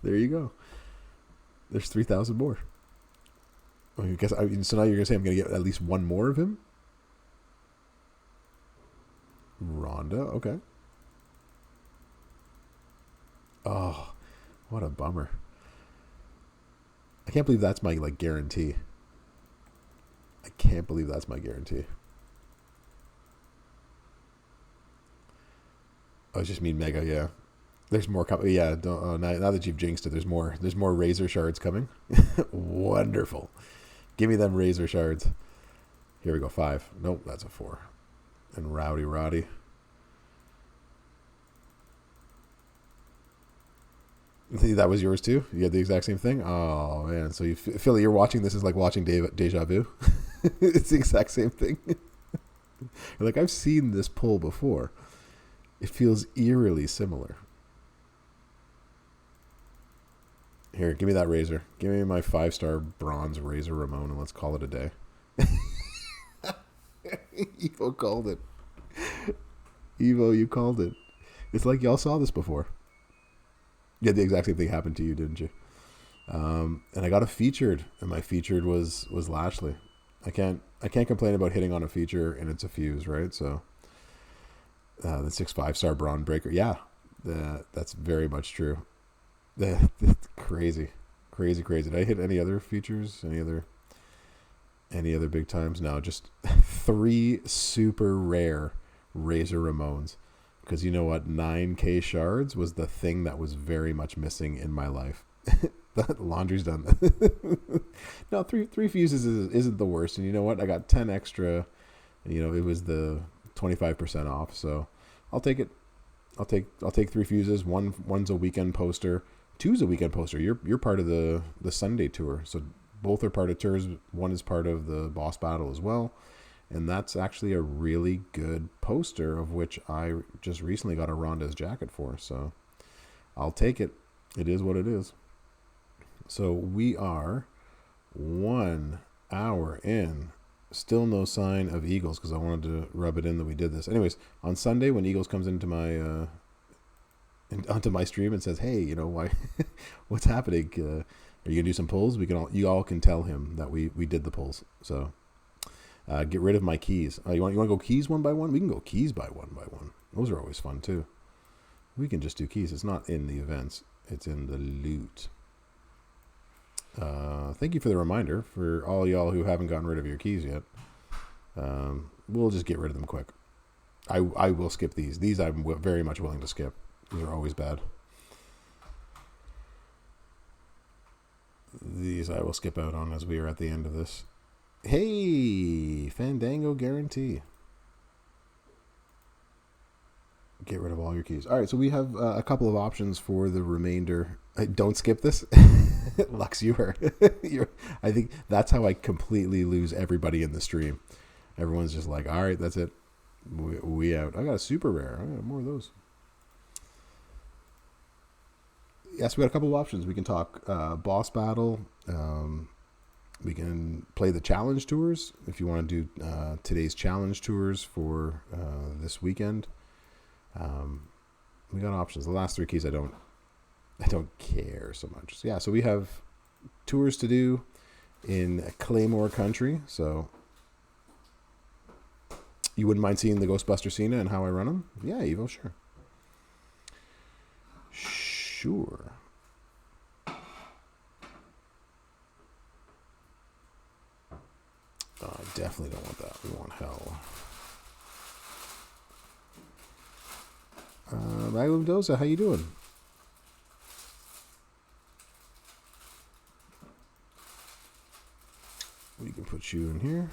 There you go. There's 3,000 more. So now you're going to say I'm going to get at least one more of him? Ronda, okay. Oh, what a bummer. I can't believe that's my guarantee. I can't believe that's my guarantee. Oh, it's just mean mega, yeah. There's more coming. Yeah, now that you've jinxed it, there's more Razor shards coming. Wonderful. Give me them Razor shards. Here we go, 5. Nope, that's a 4. and Rowdy Roddy. That was yours too? You had the exact same thing? Oh, man. So you feel like you're watching this is like watching Deja Vu? It's the exact same thing. You're like, I've seen this pull before. It feels eerily similar. Here, give me that razor. Give me my 5-star bronze Razor Ramon and let's call it a day. Evo called it. Evo, you called it. It's like y'all saw this before. Yeah, the exact same thing happened to you, didn't you? And I got a featured, and my featured was Lashley. I can't complain about hitting on a feature, and it's a fuse, right? So the 6 5-star Braun Breaker, yeah, that's very much true. That's crazy. Did I hit any other features? Any other big times? No, just 3 super rare Razor Ramones. Because you know what? 9K shards was the thing that was very much missing in my life. The laundry's done. No, three fuses isn't the worst. And you know what? I got 10 extra. You know, it was the 25% off. So I'll take it. I'll take 3 fuses. One's a weekend poster. 2's a weekend poster. You're part of the Sunday tour. So both are part of tours. One is part of the boss battle as well. And that's actually a really good poster, of which I just recently got a Ronda's jacket for. So I'll take it. It is what it is. So we are 1 hour in. Still no sign of Eagles because I wanted to rub it in that we did this. Anyways, on Sunday when Eagles comes into my onto my stream and says, "Hey, you know why? What's happening? Are you gonna do some pulls? You all can tell him that we did the pulls. So." Get rid of my keys. You want to go keys one by one? We can go keys by one. Those are always fun too. We can just do keys. It's not in the events. It's in the loot. Thank you for the reminder for all y'all who haven't gotten rid of your keys yet. We'll just get rid of them quick. I will skip these. These I'm very much willing to skip. These are always bad. These I will skip out on as we are at the end of this. Hey, Fandango guarantee. Get rid of all your keys. All right, so we have a couple of options for the remainder. Don't skip this. Lux, I think that's how I completely lose everybody in the stream. Everyone's just like, all right, that's it. We out. I got a super rare. I got more of those. Yes, we got a couple of options. We can talk boss battle. We can play the challenge tours if you want to do today's challenge tours for this weekend. We got options. The last 3 keys I don't care so much. So yeah, so we have tours to do in Claymore country. So you wouldn't mind seeing the Ghostbuster Cena and how I run them? Yeah, Evo, sure. Sure. I definitely don't want that. We want hell. Magnum Doza, how you doing? We can put you in here.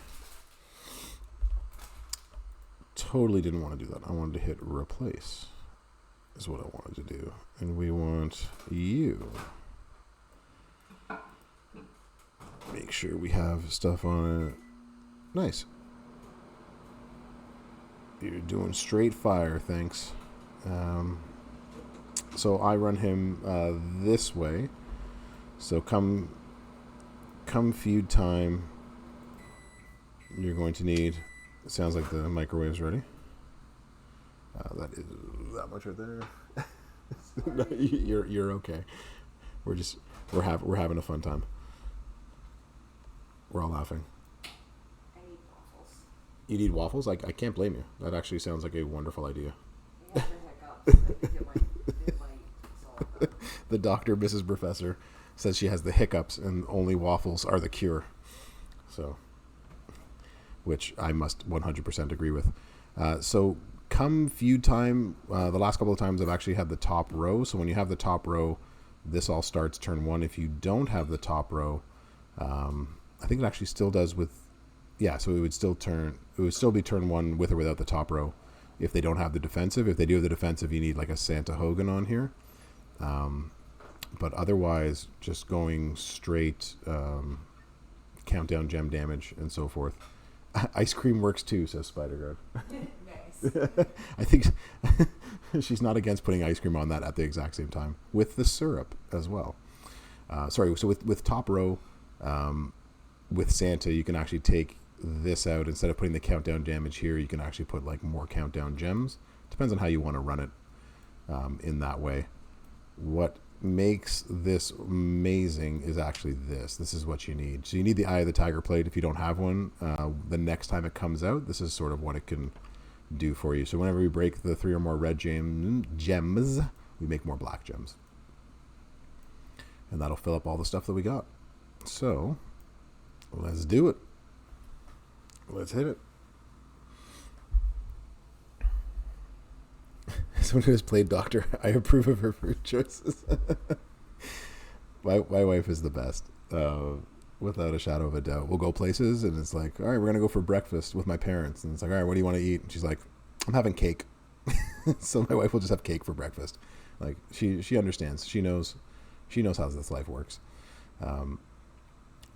Totally didn't want to do that. I wanted to hit replace is what I wanted to do. And we want you. Make sure we have stuff on it. Nice. You're doing straight fire, thanks. So I run him this way. So come feud time, you're going to need. It sounds like the microwave's ready. That is that much right there. No, you're okay. We're having a fun time. We're all laughing. You need waffles? I can't blame you. That actually sounds like a wonderful idea. Yeah, I think it might the doctor, Mrs. Professor, says she has the hiccups and only waffles are the cure. So, which I must 100% agree with. So come feud time, the last couple of times I've actually had the top row. So when you have the top row, this all starts turn 1. If you don't have the top row, I think it actually still does with Yeah, so it would still turn. It would still be turn 1 with or without the top row. If they don't have the defensive, if they do have the defensive, you need like a Santa Hogan on here. But otherwise, just going straight countdown gem damage and so forth. Ice cream works too, says Spider Guard. Nice. I think she's not against putting ice cream on that at the exact same time with the syrup as well. So with top row, with Santa, you can actually take this out. Instead of putting the countdown damage here, you can actually put like more countdown gems. Depends on how you want to run it in that way. What makes this amazing is actually this. This is what you need. So you need the Eye of the Tiger plate. If you don't have one, the next time it comes out, this is sort of what it can do for you. So whenever we break the 3 or more red gems, we make more black gems. And that'll fill up all the stuff that we got. So let's do it. Let's hit it. Someone who has played Doctor, I approve of her food choices. My wife is the best, without a shadow of a doubt. We'll go places, and it's like, all right, we're gonna go for breakfast with my parents, and it's like, all right, what do you want to eat? And she's like, I'm having cake. So my wife will just have cake for breakfast. Like she understands. She knows how this life works.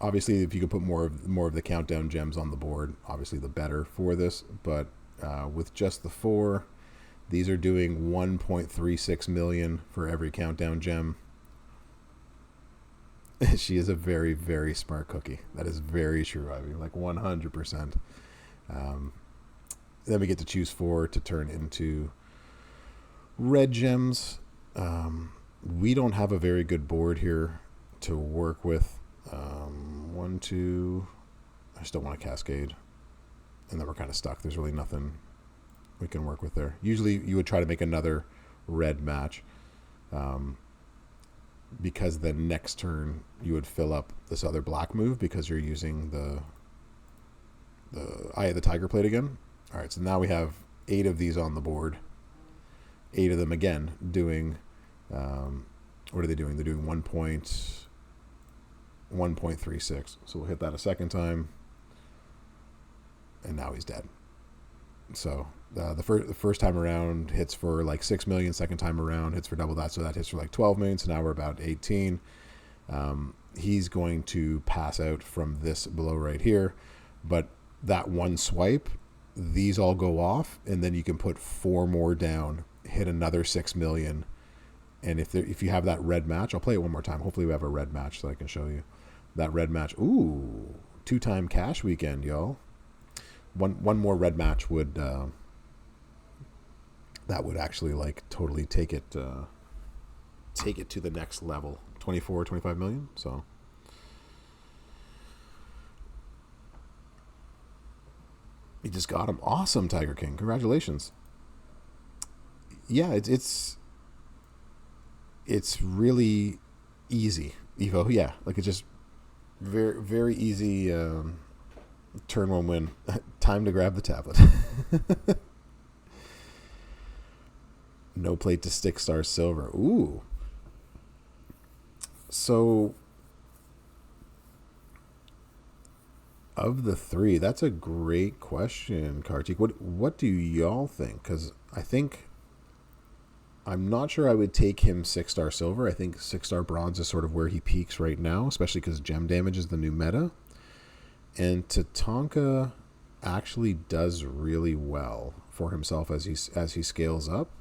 Obviously, if you can put more of the countdown gems on the board, obviously the better for this. But with just the 4. These are doing 1.36 million for every countdown gem. She is a very, very smart cookie. That is very true, Ivy. Like 100%. Then we get to choose 4 to turn into red gems. We don't have a very good board here to work with. 1, 2. I just don't want to cascade. And then we're kind of stuck. There's really nothing we can work with there. Usually you would try to make another red match, because the next turn you would fill up this other black move because you're using the Eye of the Tiger plate again. All right, so now we have 8 of these on the board. 8 of them again doing, what are they doing? They're doing 1.36. So we'll hit that a second time, and now he's dead. So the first time around hits for like 6 million. Second time around hits for double that, so that hits for like 12 million. So now we're about 18. He's going to pass out from this below right here, but that one swipe, these all go off, and then you can put 4 more down, hit another 6 million. And if you have that red match, I'll play it one more time. Hopefully we have a red match so I can show you that red match. Ooh, 2-time cash weekend, y'all. One more red match would that would actually like totally take it to the next level. 24, 25 million. So you just got him. Awesome, Tiger King. Congratulations. Yeah, it's really easy, Evo. Yeah, like it's just very, very easy. Turn 1 win. Time to grab the tablet. No plate to stick star silver. Ooh. So of the 3, that's a great question, Kartik. What do y'all think? Because I'm not sure I would take him 6-star silver. I think 6-star bronze is sort of where he peaks right now, especially because gem damage is the new meta. And Tatanka actually does really well for himself as he scales up.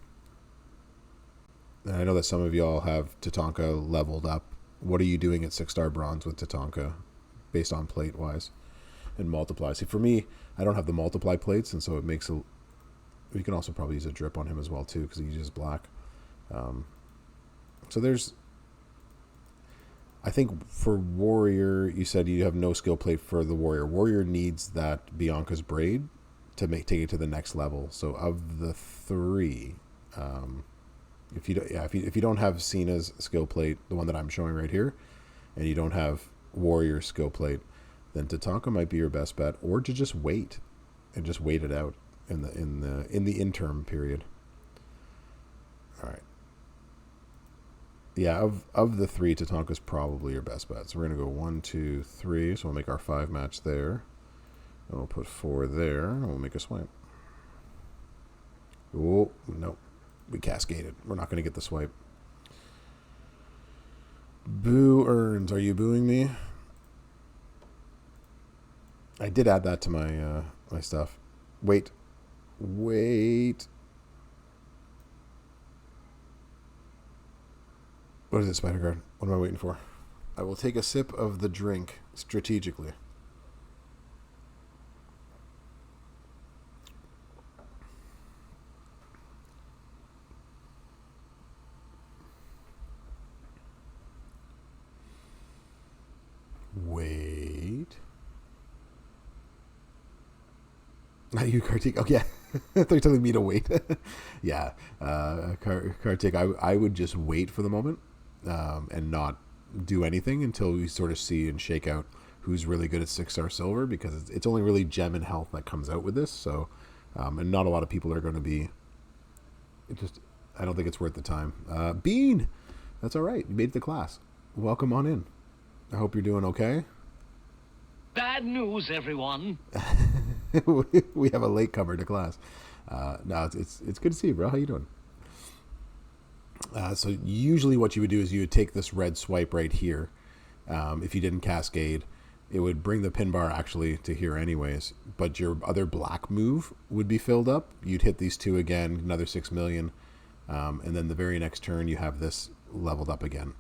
And I know that some of y'all have Tatanka leveled up. What are you doing at 6-star bronze with Tatanka based on plate wise and multiply? See, for me, I don't have the multiply plates, and so it makes we can also probably use a drip on him as well too because he uses black. So there's, I think for Warrior, you said you have no skill plate for the Warrior. Warrior needs that Bianca's Braid to take it to the next level. So of the 3, if you don't have Cena's skill plate, the one that I'm showing right here, and you don't have Warrior's skill plate, then Tatanka might be your best bet, or to just wait and just wait it out in the interim period. All right. Yeah, of the 3, Tatanka's probably your best bet. So we're going to go 1, 2, 3. So we'll make our 5 match there. I'll put 4 there. We'll make a swipe. Oh, no. We cascaded. We're not going to get the swipe. Boo earns. Are you booing me? I did add that to my my stuff. Wait. What is it, Spider Guard? What am I waiting for? I will take a sip of the drink strategically. Wait. Not you, Kartik. Oh, yeah. I thought you were telling me to wait. Yeah. Kartik, I would just wait for the moment and not do anything until we sort of see and shake out who's really good at 6-star silver, because it's only really gem and health that comes out with this. So, and not a lot of people are going to be. I don't think it's worth the time. Bean, that's all right. You made it to class. Welcome on in. I hope you're doing okay. Bad news, everyone. We have a latecomer to class. No, it's good to see you, bro. How you doing? So usually what you would do is you would take this red swipe right here. If you didn't cascade, it would bring the pin bar actually to here anyways. But your other black move would be filled up. You'd hit these 2 again, another 6 million. And then the very next turn you have this leveled up again.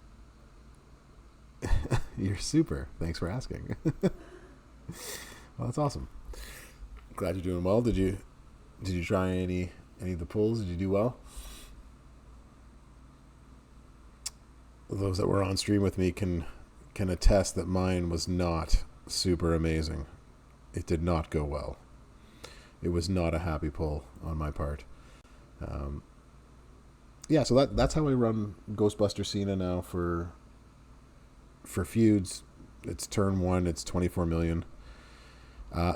You're super. Thanks for asking. Well, that's awesome. Glad you're doing well. Did you try any of the pulls? Did you do well? Those that were on stream with me can attest that mine was not super amazing. It did not go well. It was not a happy pull on my part. Yeah, so that's how I run Ghostbuster Cena now for feuds. It's turn 1. It's 24 million.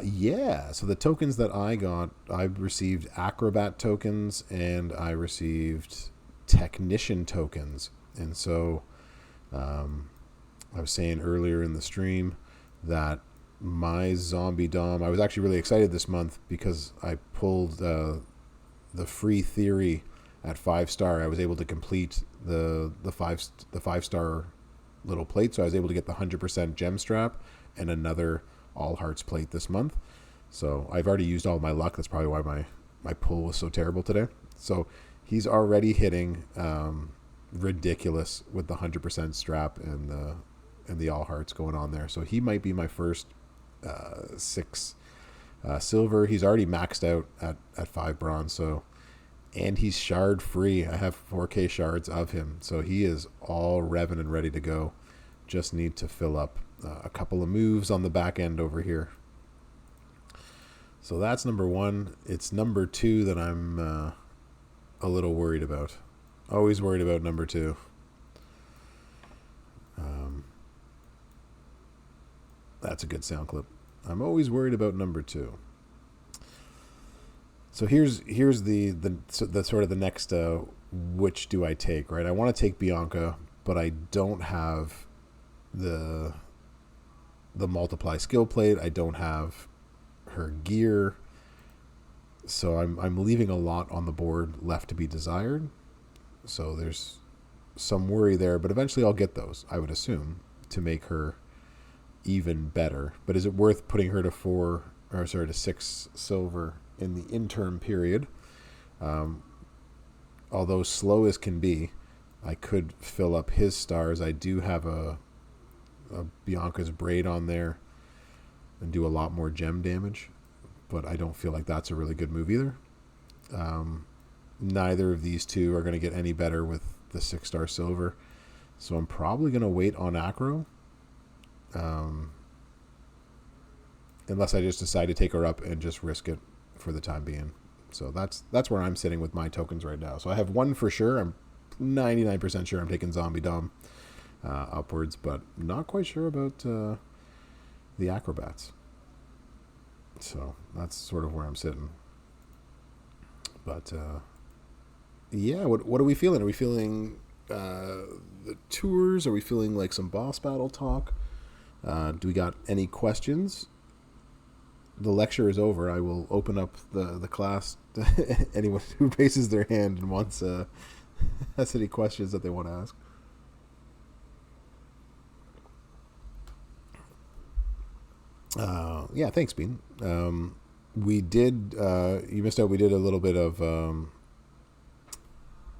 Yeah, so the tokens that I got, I received Acrobat tokens and I received Technician tokens. And so I was saying earlier in the stream that my Zombie Dom, I was actually really excited this month because I pulled the free theory at 5-star. I was able to complete the 5-star little plate, so I was able to get the 100% gem strap and another all hearts plate this month. So I've already used all my luck. That's probably why my pull was so terrible today. So he's already hitting ridiculous with the 100% strap and the all hearts going on there. So he might be my first 6 silver. He's already maxed out at 5 bronze. So, and he's shard free. I have 4K shards of him. So he is all revving and ready to go. Just need to fill up a couple of moves on the back end over here. So that's number 1. It's number 2 that I'm a little worried about. Always worried about number 2. That's a good sound clip. I'm always worried about number 2. So here's the sort of the next which do I take, right? I want to take Bianca, but I don't have the multiply skill plate. I don't have her gear. So I'm leaving a lot on the board left to be desired. So there's some worry there, but eventually I'll get those, I would assume, to make her even better. But is it worth putting her to 6 silver in the interim period? Although slow as can be, I could fill up his stars. I do have a Bianca's braid on there and do a lot more gem damage, but I don't feel like that's a really good move either. Neither of these two are going to get any better with the 6-star silver, so I'm probably going to wait on Acro, unless I just decide to take her up and just risk it for the time being. So that's where I'm sitting with my tokens right now. So I have 1 for sure. I'm 99% sure I'm taking Zombie Dom upwards, but not quite sure about the Acrobats. So that's sort of where I'm sitting. But yeah, what are we feeling? Are we feeling the tours? Are we feeling like some boss battle talk? Do we got any questions? the lecture is over, I will open up the class to anyone who raises their hand and wants has any questions that they want to ask. Yeah, thanks, Bean. We did. You missed out. We did a little bit of.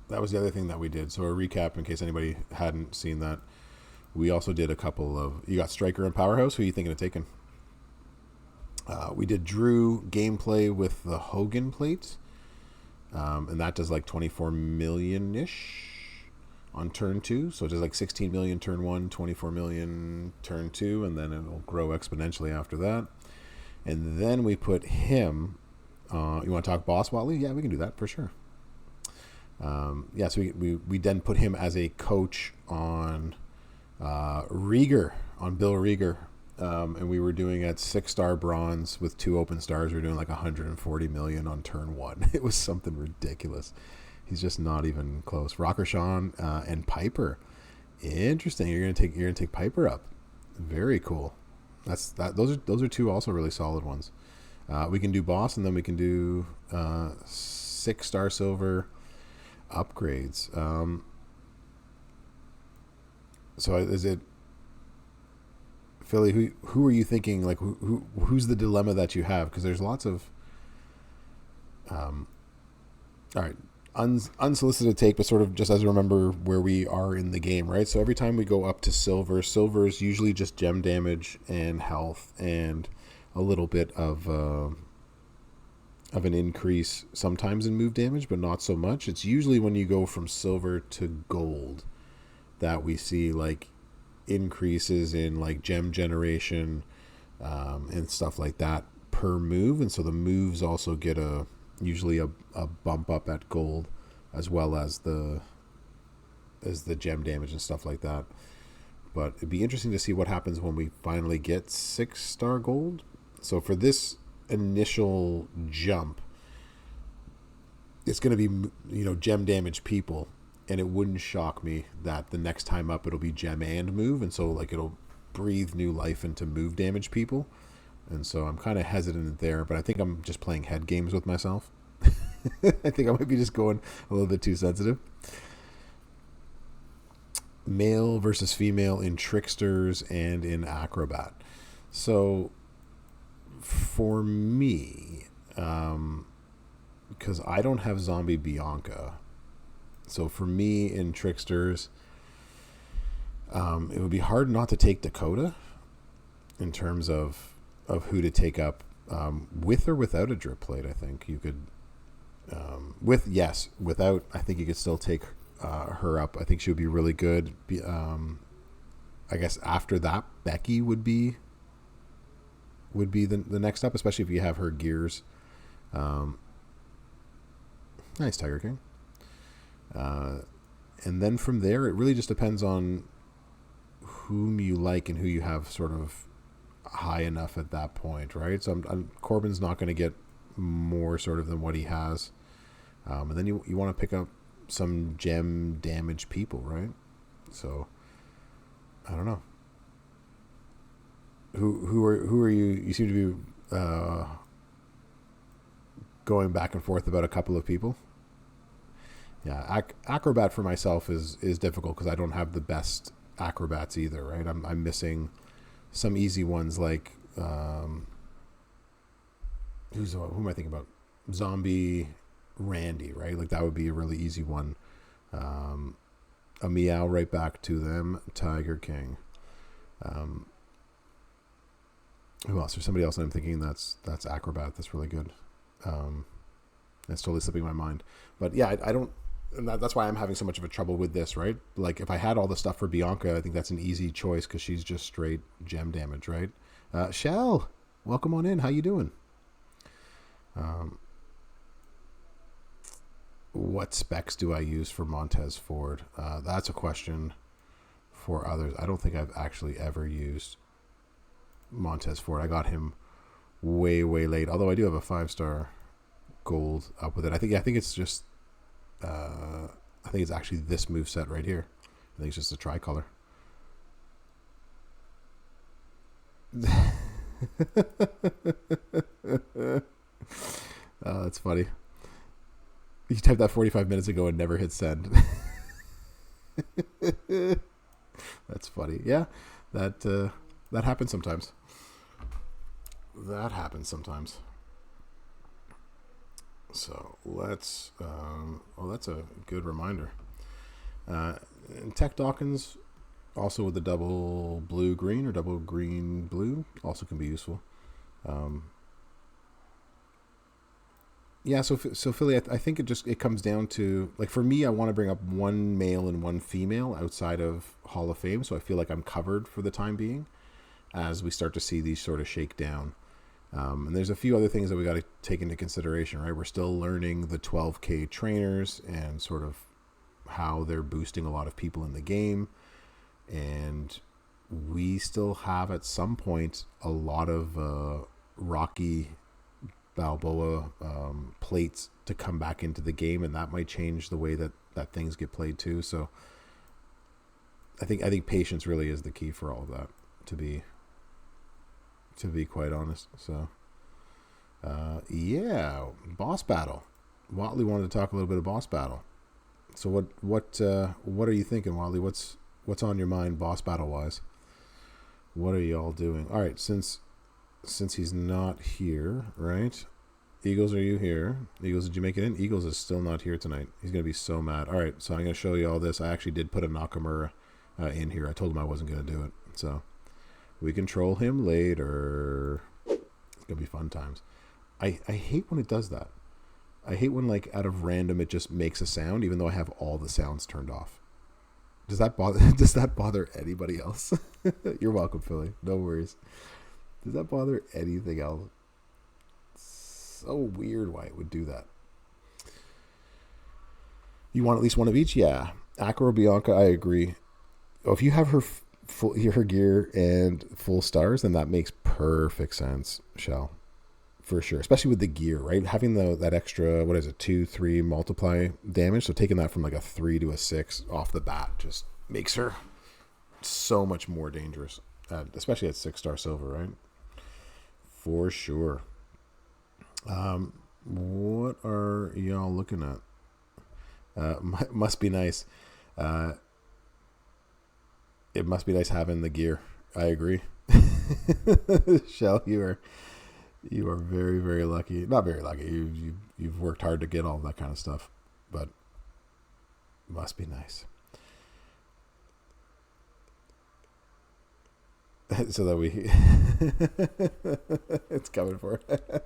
That was the other thing that we did. So a recap, in case anybody hadn't seen that. We also did a couple of. You got Striker and Powerhouse. Who are you thinking of taking? We did Drew gameplay with the Hogan plate, and that does like 24 million ish on turn 2. So it does like 16 million turn 1, 24 million turn 2, and then it'll grow exponentially after that. And then we put him. You want to talk Boss Wally? Yeah, we can do that for sure. Yeah, so we then put him as a coach on Rieger, on Bill Rieger. And we were doing at 6-star bronze with 2 open stars. We were doing like 140 million on turn 1. It was something ridiculous. He's just not even close. Rocker Sean and Piper. Interesting. You're gonna take Piper up. Very cool. Those are 2 also really solid ones. We can do boss, and then we can do 6-star silver upgrades. So is it Philly? Who are you thinking? Like who's the dilemma that you have? Because there's lots of all right, unsolicited take, but sort of just as I remember where we are in the game, right? So every time we go up to silver is usually just gem damage and health and a little bit of an increase sometimes in move damage, but not so much. It's usually when you go from silver to gold that we see like increases in like gem generation and stuff like that per move, and so the moves also get usually a bump up at gold as well as the gem damage and stuff like that. But it'd be interesting to see what happens when we finally get 6-star gold. So for this initial jump, it's going to be gem damage people, and it wouldn't shock me that the next time up it'll be gem and move, and so like it'll breathe new life into move damage people. And so I'm kind of hesitant there, but I think I'm just playing head games with myself. I think I might be just going a little bit too sensitive. Male versus female in Tricksters and in Acrobat. So for me, because I don't have Zombie Bianca, so for me in Tricksters, it would be hard not to take Dakota in terms of who to take up, with or without a drip plate. I think you could, without, I think you could still take her up. I think she would be really good. I guess after that, Becky would be the next up, especially if you have her gears. Nice, Tiger King. And then from there, it really just depends on whom you like and who you have sort of high enough at that point, right? So Corbin's not going to get more sort of than what he has. And then you want to pick up some gem damage people, right? So I don't know. Who are you? You seem to be going back and forth about a couple of people. Yeah, Acrobat for myself is difficult because I don't have the best acrobats either, right? I'm missing some easy ones like who am I thinking about? Zombie Randy, right? Like that would be a really easy one. A meow right back to them. Tiger King. Who else? There's somebody else that I'm thinking that's acrobat. That's really good. It's totally slipping my mind. But yeah, I don't. And that's why I'm having so much of a trouble with this, right? Like if I had all the stuff for Bianca, I think that's an easy choice because she's just straight gem damage, right? Chall, welcome on in. How you doing? What specs do I use for Montez Ford? That's a question for others. I don't think I've actually ever used Montez Ford. I got him way late, although I do have a 5-star gold up with it. I think it's just I think it's actually this move set right here. I think it's just a tricolor. That's funny. You typed that 45 minutes ago and never hit send. That's funny. Yeah, that happens sometimes. That happens sometimes. So let's. That's a good reminder. Tech Dawkins, also with the double blue green or double green blue, also can be useful. Yeah, so Philly, I think it comes down to, like, for me, I want to bring up one male and one female outside of Hall of Fame, so I feel like I'm covered for the time being as we start to see these sort of shake down. And there's a few other things that we got to take into consideration, right? We're still learning the 12K trainers and sort of how they're boosting a lot of people in the game. And we still have, at some point, a lot of Rocky Balboa plates to come back into the game, and that might change the way that things get played too. So I think patience really is the key for all of that, to be quite honest. So yeah, boss battle. Watley wanted to talk a little bit of boss battle. So what are you thinking, Watley? What's on your mind boss battle wise? What are y'all doing? All right, since he's not here, right? Eagles, are you here? Eagles, did you make it in? Eagles is still not here tonight. He's going to be so mad. All right, so I'm going to show you all this. I actually did put a Nakamura in here. I told him I wasn't going to do it. So we can troll him later. It's going to be fun times. I hate when it does that. I hate when, like, out of random it just makes a sound, even though I have all the sounds turned off. Does that bother anybody else? You're welcome, Philly. No worries. Does that bother anything else? So weird why it would do that. You want at least one of each? Yeah. Aqua or Bianca, I agree. Oh, if you have her gear and full stars, then that makes perfect sense, Chall. For sure. Especially with the gear, right? Having that extra, 2-3 multiply damage. So taking that from like a 3 to a 6 off the bat just makes her so much more dangerous. Especially at 6-star silver, right? For sure. What are y'all looking at? Must be nice. It must be nice having the gear. I agree. Chall, you are very, very lucky. Not very lucky. You've worked hard to get all that kind of stuff, but must be nice. So that we it's coming for it.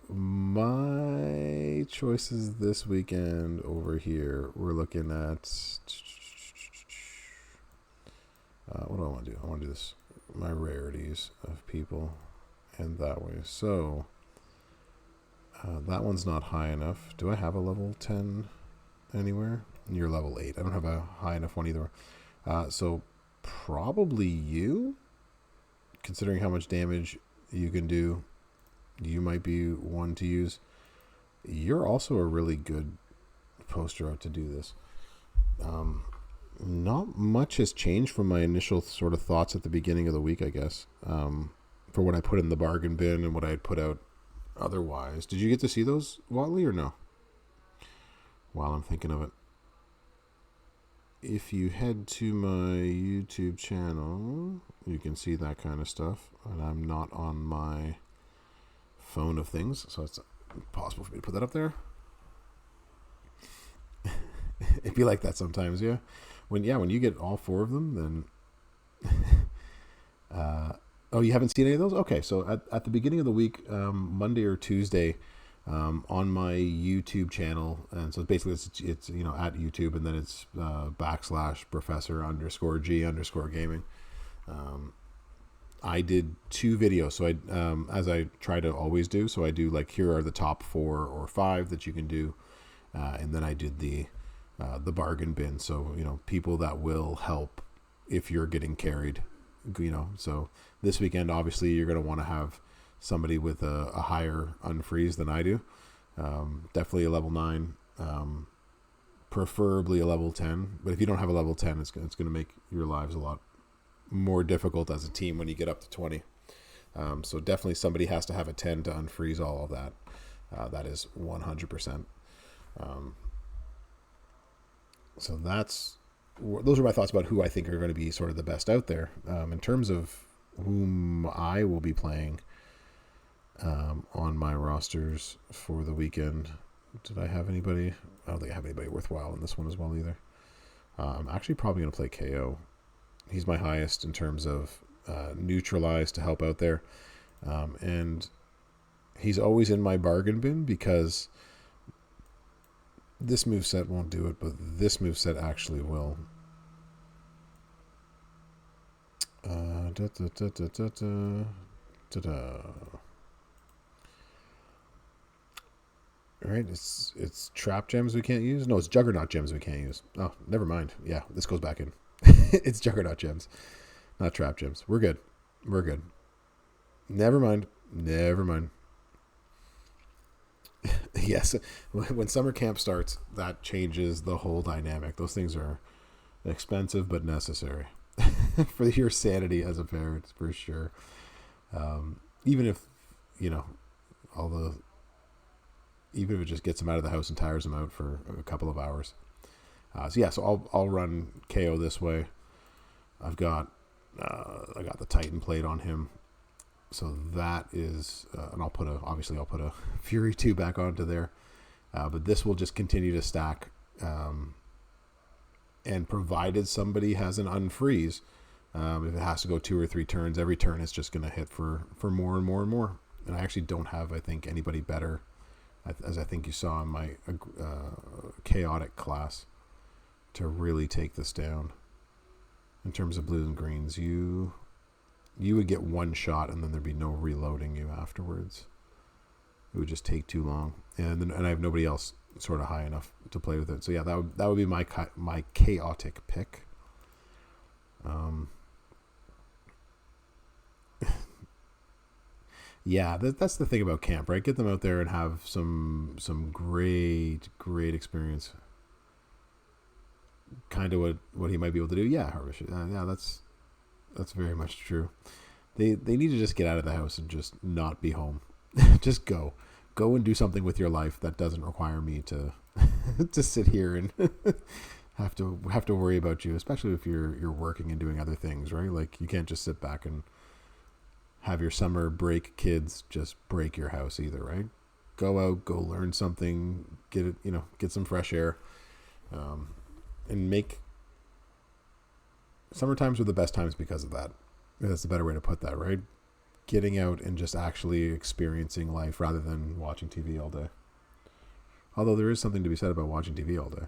My choices this weekend over here, we're looking at what do I want to do? I want to do this, my rarities of people, and that way. So that one's not high enough. Do I have a level 10 anywhere? You're level 8. I don't have a high enough one either. So probably you, considering how much damage you can do, you might be one to use. You're also a really good poster out to do this. Not much has changed from my initial sort of thoughts at the beginning of the week, I guess, for what I put in the bargain bin and what I had put out otherwise. Did you get to see those, Watley, or no? While I'm thinking of it. If you head to my YouTube channel, you can see that kind of stuff. And I'm not on my phone of things, so it's impossible for me to put that up there. It'd be like that sometimes, yeah. When you get all 4 of them, then oh, you haven't seen any of those? Okay, so at the beginning of the week, Monday or Tuesday, on my YouTube channel, and so basically it's at YouTube, and then it's /professor_G_gaming. I did 2 videos, so I as I try to always do. So I do, like, here are the top 4 or 5 that you can do, and then I did the bargain bin. So people that will help if you're getting carried. So this weekend, obviously, you're going to want to have somebody with a higher unfreeze than I do. Definitely a level 9, preferably a level 10. But if you don't have a level 10, it's going to make your lives a lot more difficult as a team when you get up to 20. So definitely somebody has to have a 10 to unfreeze all of that. That is 100%. So those are my thoughts about who I think are going to be sort of the best out there. In terms of whom I will be playing on my rosters for the weekend, did I have anybody? I don't think I have anybody worthwhile in this one as well either. I'm actually probably going to play KO. He's my highest in terms of neutralize to help out there. And he's always in my bargain bin because this moveset won't do it, but this moveset actually will. Right, it's trap gems we can't use. No, it's juggernaut gems we can't use. Oh, never mind. Yeah, this goes back in. It's juggernaut gems, not trap gems. We're good. We're good. Never mind. Never mind. Yes, when summer camp starts, that changes the whole dynamic. Those things are expensive but necessary for your sanity as a parent, for sure. Even if, you know, even if it just gets them out of the house and tires them out for a couple of hours. So I'll run KO this way. I got the Titan plate on him. So that is, and I'll put a Fury 2 back onto there. But this will just continue to stack. And provided somebody has an unfreeze, if it has to go 2 or 3 turns, every turn is just going to hit for more and more and more. And I actually don't have, I think, anybody better, as I think you saw in my chaotic class, to really take this down. In terms of blues and greens, you would get one shot and then there'd be no reloading you afterwards. It would just take too long, and I have nobody else sort of high enough to play with it. So yeah, that would be my chaotic pick. Yeah, that's the thing about camp, right? Get them out there and have some great experience. Kind of what he might be able to do. Yeah, Harvish. Yeah, that's very much true. They need to just get out of the house and just not be home. Just go and do something with your life that doesn't require me to to sit here and have to worry about you, especially if you're working and doing other things, right? Like, you can't just sit back and have your summer break kids just break your house either, right? Go out, go learn something, get some fresh air, and make summer times are the best times because of that. That's a better way to put that, right? Getting out and just actually experiencing life rather than watching TV all day. Although there is something to be said about watching TV all day.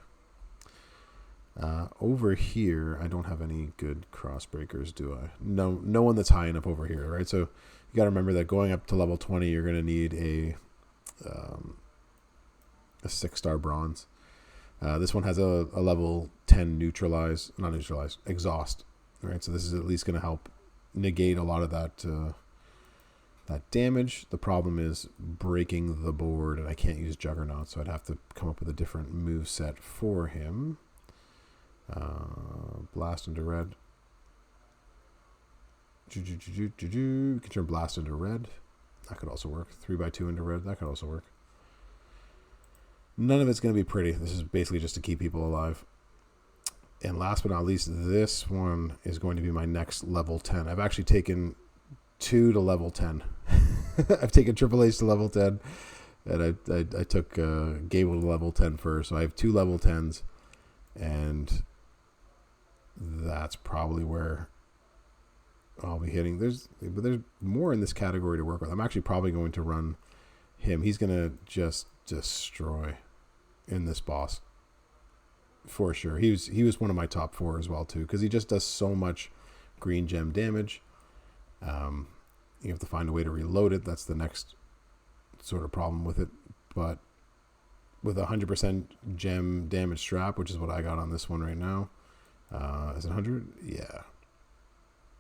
Over here, I don't have any good cross breakers, do I? No one that's high enough over here, right? So you got to remember that going up to level 20, you're going to need a 6-star bronze. This one has a level 10 exhaust, right? So this is at least going to help negate a lot of that damage. The problem is breaking the board, and I can't use Juggernaut, so I'd have to come up with a different move set for him. Blast into red. You can turn blast into red. That could also work. 3x2 into red. That could also work. None of it's going to be pretty. This is basically just to keep people alive. And last but not least, this one is going to be my next level 10. I've actually taken 2 to level 10. I've taken Triple H to level 10, and I took Gable to level 10 first. So I have 2 level 10s, and that's probably where I'll be hitting. But there's more in this category to work with. I'm actually probably going to run him. He's going to just destroy in this boss for sure. He was one of my top 4 as well too, because he just does so much green gem damage. You have to find a way to reload it. That's the next sort of problem with it. But with 100% gem damage strap, which is what I got on this one right now, is it 100? Yeah.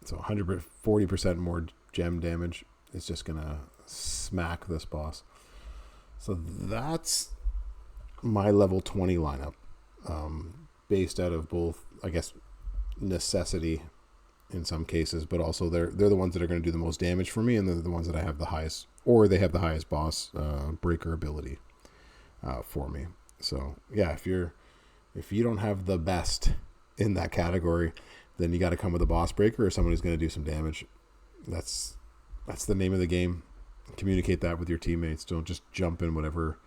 So 140% more gem damage. It's just gonna smack this boss. So that's my level 20 lineup, based out of both, I guess, necessity in some cases, but also they're the ones that are going to do the most damage for me, and they're the ones that I have the highest, or they have the highest boss breaker ability for me. So yeah, if you don't have the best in that category, then you got to come with a boss breaker or someone who's going to do some damage. That's the name of the game. Communicate that with your teammates. Don't just jump in whatever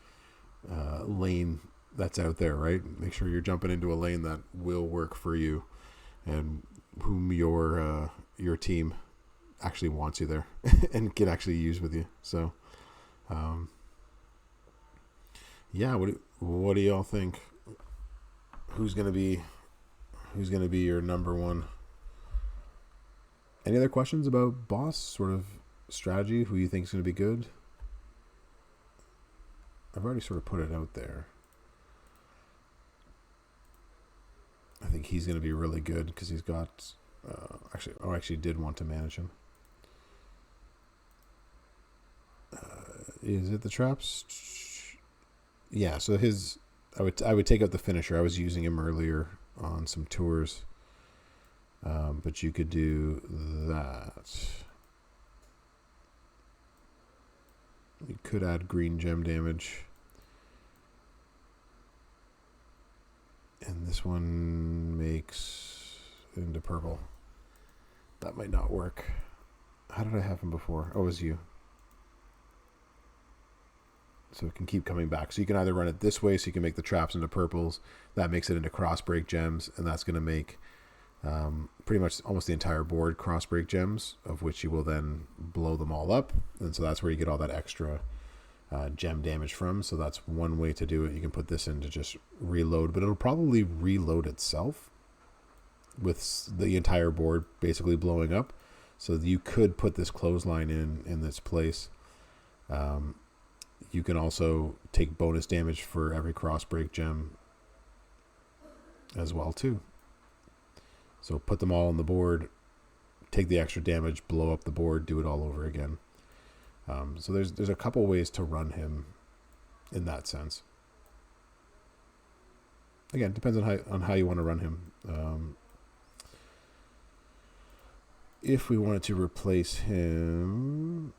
lane that's out there, right? Make sure you're jumping into a lane that will work for you and whom your team actually wants you there and can actually use with you. So, yeah. What do y'all think? Who's gonna be your number one? Any other questions about boss sort of strategy? Who you think is gonna be good? I've already sort of put it out there. I think he's going to be really good because he's got... I actually did want to manage him. Is it the traps? Yeah, so his... I would take out the finisher. I was using him earlier on some tours. But you could do that. You could add green gem damage. And this one makes into purple. That might not work. How did I have him before? Oh, it was you. So it can keep coming back. So you can either run it this way so you can make the traps into purples. That makes it into cross break gems. And that's going to make pretty much almost the entire board cross break gems, of which you will then blow them all up. And so that's where you get all that extra gem damage from. So that's one way to do it. You can put this in to just reload, but it'll probably reload itself with the entire board basically blowing up. So you could put this clothesline in this place. You can also take bonus damage for every cross break gem as well too. So put them all on the board, take the extra damage, blow up the board, do it all over again. So there's a couple ways to run him in that sense. Again, depends on how you want to run him. If we wanted to replace him,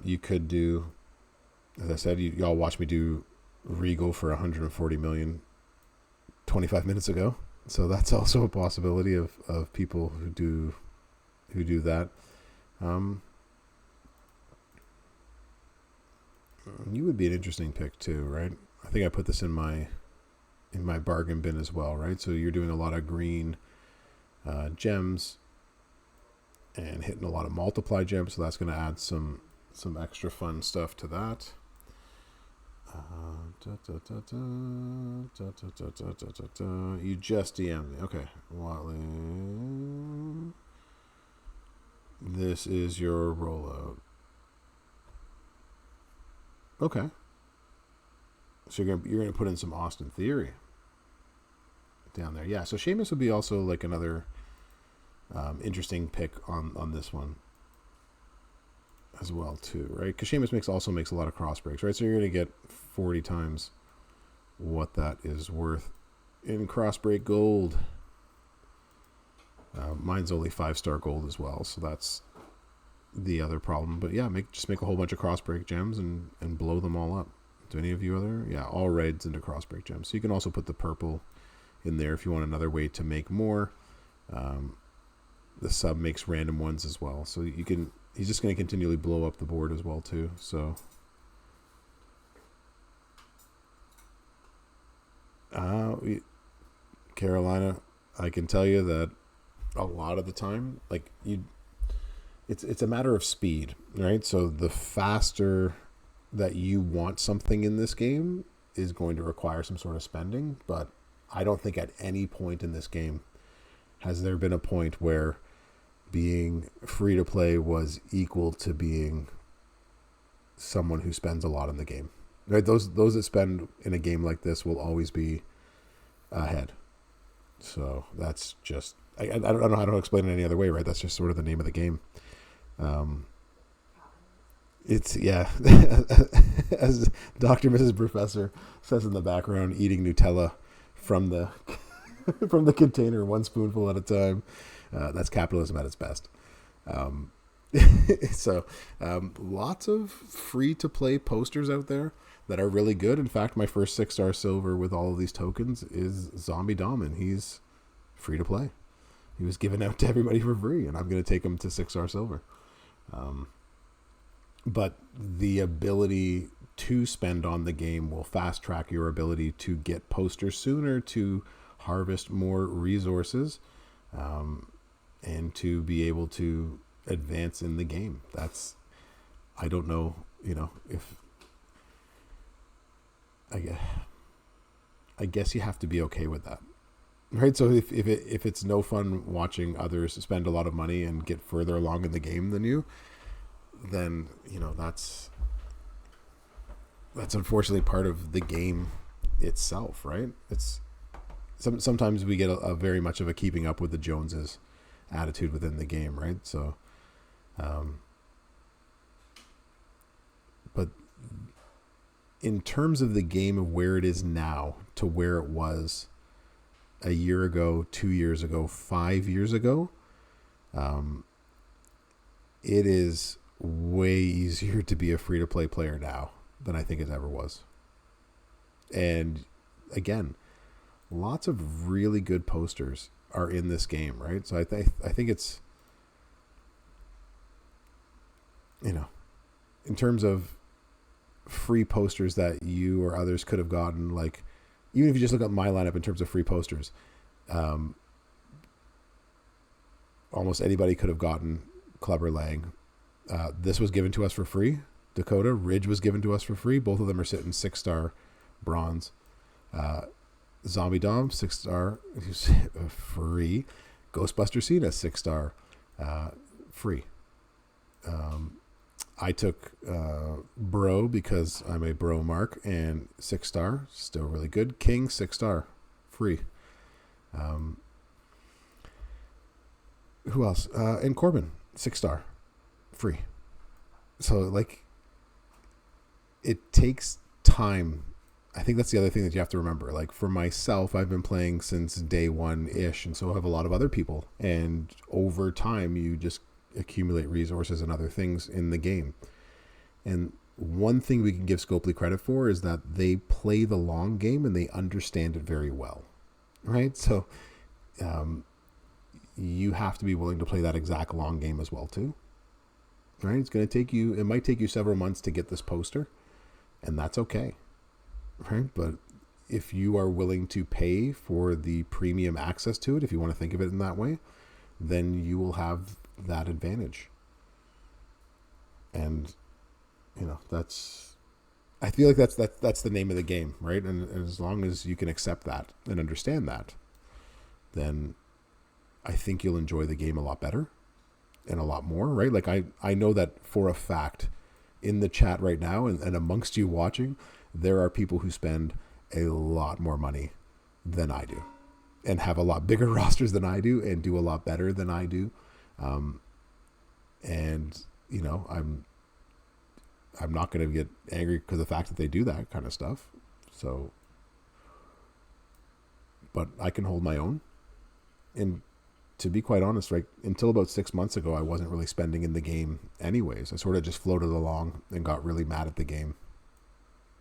you could do, as I said, y'all watched me do Regal for 140 million 25 minutes ago. So that's also a possibility of people who do that. You would be an interesting pick too, right? I think I put this in my bargain bin as well, right? So you're doing a lot of green gems and hitting a lot of multiply gems, so that's going to add some extra fun stuff to that. You just DM'd me. Okay. Watley. This is your rollout. Okay. So you're gonna put in some Austin Theory down there. Yeah, so Sheamus would be also like another interesting pick on this one as well too, right? Because Sheamus also makes a lot of cross breaks, right? So you're gonna get 40 times what that is worth in cross break gold. Mine's only 5-star gold as well, so that's the other problem. But yeah, just make a whole bunch of cross break gems and blow them all up. Do any of you other? Yeah, all reds into cross break gems. So you can also put the purple in there if you want another way to make more. The sub makes random ones as well, so he's just going to continually blow up the board as well too. So Carolina, I can tell you that a lot of the time, like it's a matter of speed, right? So the faster that you want something in this game is going to require some sort of spending, but I don't think at any point in this game has there been a point where being free to play was equal to being someone who spends a lot in the game, right? Those that spend in a game like this will always be ahead. So that's just, I don't know how to explain it any other way, right? That's just sort of the name of the game. It's, yeah, as Dr. Mrs. Professor says in the background, eating Nutella from the from the container, one spoonful at a time. That's capitalism at its best. Um, lots of free-to-play posters out there that are really good. In fact, my first 6-star silver with all of these tokens is Zombie Dom, and he's free-to-play. He was given out to everybody for free, and I'm going to take him to 6-star silver. But the ability to spend on the game will fast-track your ability to get posters sooner, to harvest more resources, and to be able to advance in the game. I don't know, if I guess you have to be okay with that, right? So if it's no fun watching others spend a lot of money and get further along in the game than you, then that's unfortunately part of the game itself, right? It's sometimes we get a very much of a keeping up with the Joneses attitude within the game, right? So but in terms of the game of where it is now to where it was a year ago, 2 years ago, 5 years ago, it is way easier to be a free-to-play player now than I think it ever was. And again, lots of really good posters are in this game, right? So I think it's, in terms of free posters that you or others could have gotten, like, even if you just look at my lineup in terms of free posters, almost anybody could have gotten Clubber Lang. This was given to us for free. Dakota Ridge was given to us for free. Both of them are sitting 6-star bronze. Zombie Dom, 6-star, free. Ghostbuster Cena, 6-star, free. I took Bro because I'm a Bro Mark, and 6-star, still really good. King, 6-star, free. Who else? And Corbin, 6-star, free. So, like, it takes time. I think that's the other thing that you have to remember. Like, for myself, I've been playing since day one-ish, and so have a lot of other people. And over time, you just accumulate resources and other things in the game. And one thing we can give Scopely credit for is that they play the long game and they understand it very well, right? So you have to be willing to play that exact long game as well too, right? It might take you several months to get this poster, and that's okay, right? But if you are willing to pay for the premium access to it, if you want to think of it in that way, then you will have that advantage. And I feel like that's the name of the game, right? And as long as you can accept that and understand that, then I think you'll enjoy the game a lot better and a lot more, right? Like I know that for a fact in the chat right now and amongst you watching, there are people who spend a lot more money than I do and have a lot bigger rosters than I do and do a lot better than I do. And I'm not going to get angry because of the fact that they do that kind of stuff. So, but I can hold my own. And to be quite honest, right, until about 6 months ago, I wasn't really spending in the game anyways. I sort of just floated along and got really mad at the game.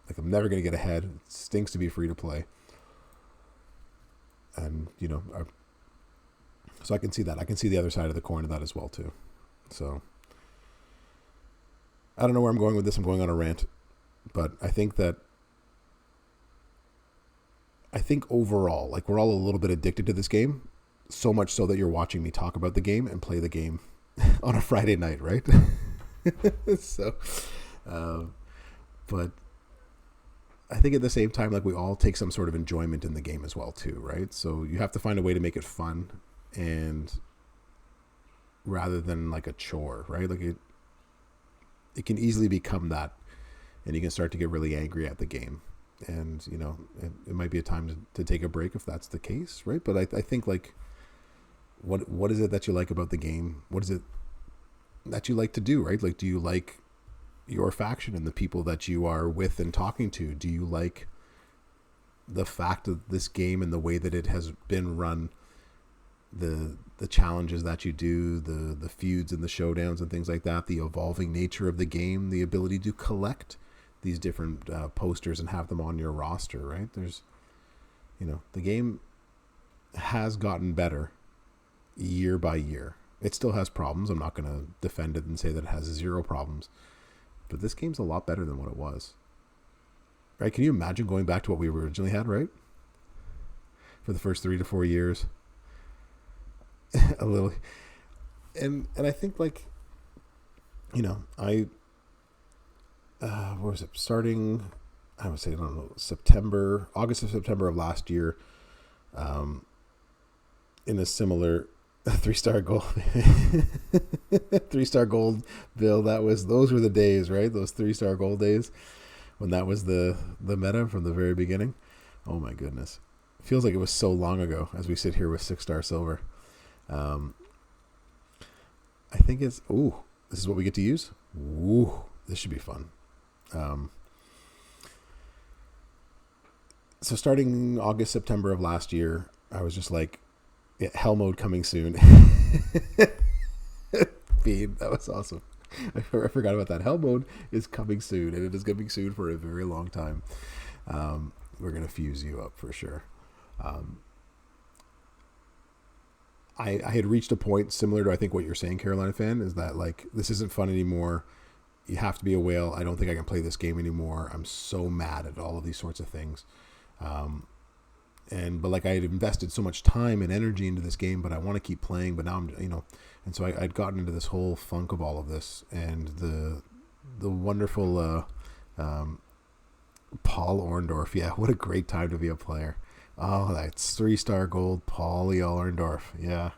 Like, I'm never going to get ahead. It stinks to be free to play. And, so I can see that. I can see the other side of the coin of that as well too. So I don't know where I'm going with this. I'm going on a rant, but I think overall, like, we're all a little bit addicted to this game, so much so that you're watching me talk about the game and play the game on a Friday night, right? So, but I think at the same time, like, we all take some sort of enjoyment in the game as well too, right? So you have to find a way to make it fun, and rather than like a chore, right? Like, it can easily become that, and you can start to get really angry at the game. And, it might be a time to take a break if that's the case, right? But I think, like, what is it that you like about the game? What is it that you like to do, right? Like, do you like your faction and the people that you are with and talking to? Do you like the fact of this game and the way that it has been run, the the challenges that you do, the feuds and the showdowns and things like that, the evolving nature of the game, the ability to collect these different posters and have them on your roster, right? There's, the game has gotten better year by year. It still has problems. I'm not going to defend it and say that it has zero problems, but this game's a lot better than what it was. Right? Can you imagine going back to what we originally had, right? For the first 3 to 4 years. A little. And I think, like, what was it? Starting, I would say, I don't know, August or September of last year, in a similar 3-star gold, 3-star gold bill. Those were the days, right? Those 3-star gold days when that was the meta from the very beginning. Oh my goodness. It feels like it was so long ago as we sit here with 6-star silver. I think this is what we get to use. Ooh, this should be fun. So starting August, September of last year, I was just like, hell mode coming soon. Feed, that was awesome. I forgot about that. Hell mode is coming soon, and it is coming soon for a very long time. We're going to fuse you up for sure. I had reached a point similar to, I think, what you're saying, Carolina fan, is that, like, this isn't fun anymore. You have to be a whale. I don't think I can play this game anymore. I'm so mad at all of these sorts of things. But like, I had invested so much time and energy into this game, but I want to keep playing, but now I'm, and so I'd gotten into this whole funk of all of this, and the wonderful, Paul Orndorff. Yeah. What a great time to be a player. Oh, that's 3-star gold, Paulie Orndorff. Yeah.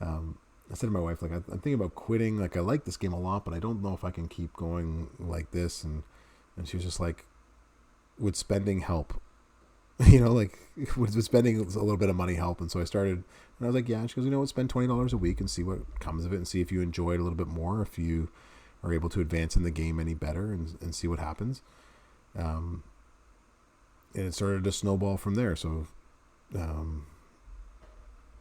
I said to my wife, like, I'm thinking about quitting. Like, I like this game a lot, but I don't know if I can keep going like this. And she was just like, would spending help? Like, would spending a little bit of money help? And so I started, and I was like, yeah. And she goes, spend $20 a week and see what comes of it, and see if you enjoy it a little bit more, if you are able to advance in the game any better, and see what happens. And it started to snowball from there. So,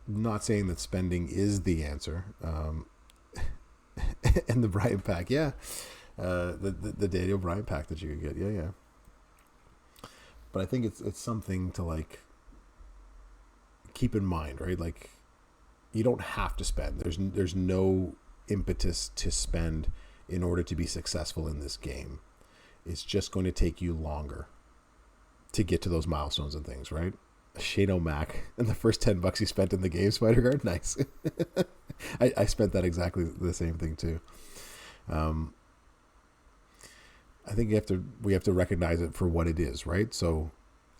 not saying that spending is the answer. And the Brian pack, yeah. The Daniel Bryan pack that you could get, yeah. But I think it's something to, like, keep in mind, right? Like, you don't have to spend. There's no impetus to spend in order to be successful in this game. It's just going to take you longer to get to those milestones and things, right? Shane O'Mac and the first $10 you spent in the game, Spider-Guard, nice. I spent that exactly the same thing too. I think we have to recognize it for what it is, right? So,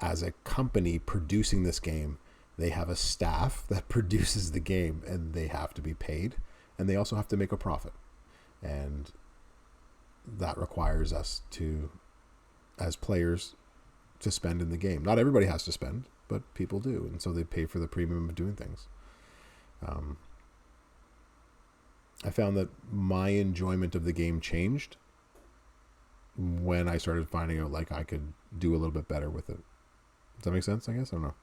as a company producing this game, they have a staff that produces the game, and they have to be paid, and they also have to make a profit, and that requires us to, as players, to spend in the game. Not everybody has to spend, but people do, and so they pay for the premium of doing things. I found that my enjoyment of the game changed when I started finding out, like, I could do a little bit better with it. Does that make sense? I guess I don't know.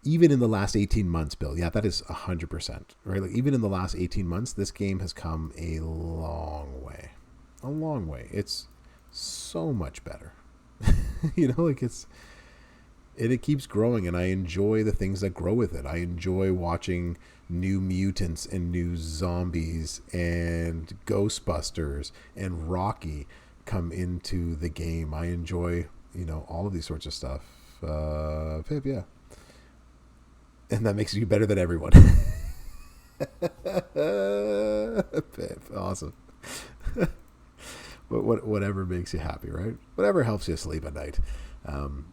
Even in the last 18 months, Bill, yeah, that is 100%, right? Like, even in the last 18 months, this game has come a long way. A long way. It's so much better. Like, it keeps growing, and I enjoy the things that grow with it. I enjoy watching new mutants and new zombies and Ghostbusters and Rocky come into the game. I enjoy, all of these sorts of stuff. Pip, yeah. And that makes you better than everyone. Pip, awesome. Whatever makes you happy, right? Whatever helps you sleep at night. No,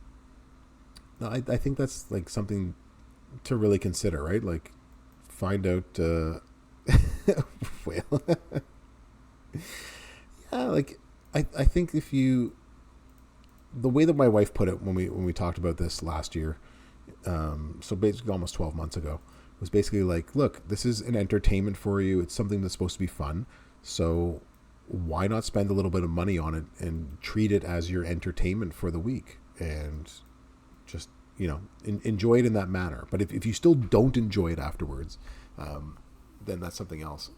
I think that's, like, something to really consider, right? Like, find out, well, yeah, like, I think the way that my wife put it when we talked about this last year, so basically almost 12 months ago, was basically like, look, this is an entertainment for you. It's something that's supposed to be fun. So why not spend a little bit of money on it and treat it as your entertainment for the week, and just, enjoy it in that manner. But if you still don't enjoy it afterwards, then that's something else.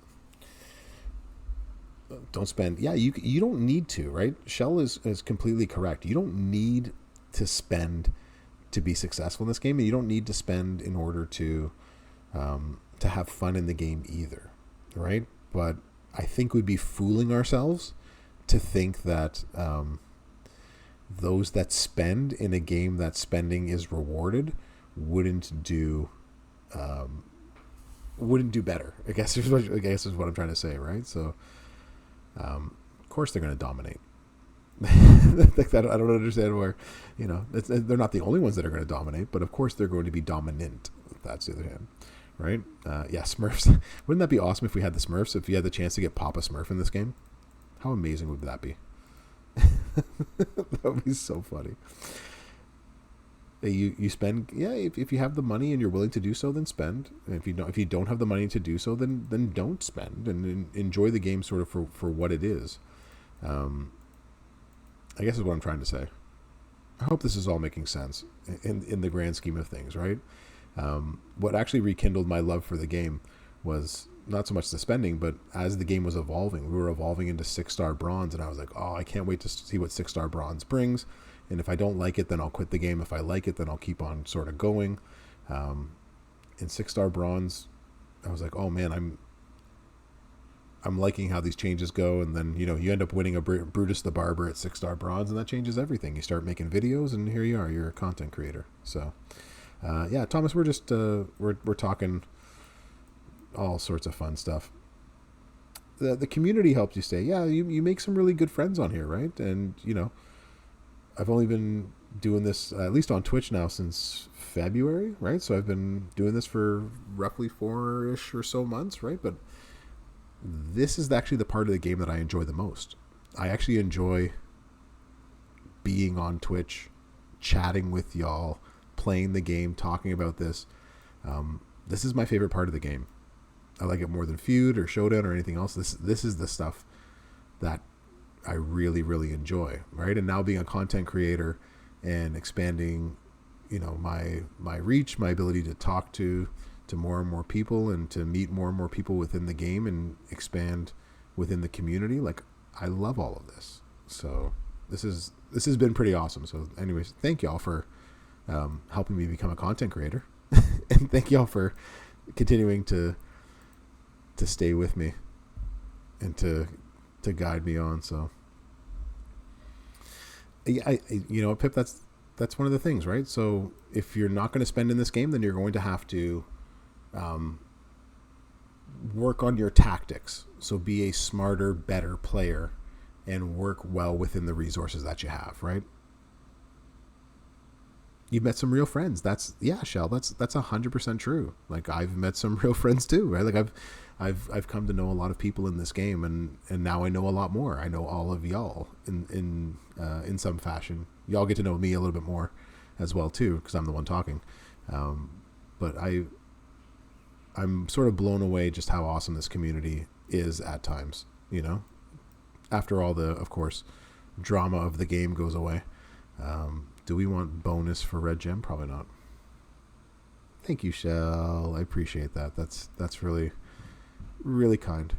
Don't spend. Yeah, you don't need to, right? Chall is completely correct. You don't need to spend to be successful in this game, and you don't need to spend in order to have fun in the game either, right? But I think we'd be fooling ourselves to think that those that spend in a game that spending is rewarded wouldn't do better. I guess is what I'm trying to say, right? So, of course they're going to dominate. I don't understand where, they're not the only ones that are going to dominate, but of course they're going to be dominant. That's the other hand, right? Yeah, Smurfs. Wouldn't that be awesome if we had the Smurfs? If you had the chance to get Papa Smurf in this game, how amazing would that be? That would be so funny. You spend, if you have the money and you're willing to do so, then spend. And if you don't have the money to do so, then don't spend and enjoy the game sort of for what it is. I guess is what I'm trying to say. I hope this is all making sense in the grand scheme of things, right? What actually rekindled my love for the game was not so much the spending, but as the game was evolving, we were evolving into 6-star bronze, and I was like, oh, I can't wait to see what 6-star bronze brings. And if I don't like it, then I'll quit the game. If I like it, then I'll keep on sort of going. In 6-star bronze, I was like, oh man, I'm liking how these changes go. And then, you end up winning a Brutus the Barber at 6-star bronze, and that changes everything. You start making videos, and here you are. You're a content creator. So, yeah, Thomas, we're just we're talking all sorts of fun stuff. The community helps you stay. Yeah, you make some really good friends on here, right? And I've only been doing this at least on Twitch now since February, right? So I've been doing this for roughly 4-ish or so months, right? But this is actually the part of the game that I enjoy the most. I actually enjoy being on Twitch, chatting with y'all, playing the game, talking about this. This is my favorite part of the game. I like it more than Feud or Showdown or anything else. This is the stuff that I really, really enjoy, right? And now being a content creator and expanding, my reach, my ability to talk to more and more people and to meet more and more people within the game and expand within the community. Like, I love all of this. So this has been pretty awesome. So anyways, thank y'all for helping me become a content creator. And thank y'all for continuing to stay with me and to guide me on. So I Pip, that's one of the things, right? So if you're not going to spend in this game, then you're going to have to work on your tactics. So be a smarter, better player and work well within the resources that you have, right? You've met some real friends. Chall, that's 100% true. Like, I've met some real friends too, right? Like I've come to know a lot of people in this game, and now I know a lot more. I know all of y'all in some fashion. Y'all get to know me a little bit more as well too, because I'm the one talking. But I'm sort of blown away just how awesome this community is at times. After all the, of course, drama of the game goes away. Do we want bonus for Red Gem? Probably not. Thank you, Chall. I appreciate that. That's really, really kind.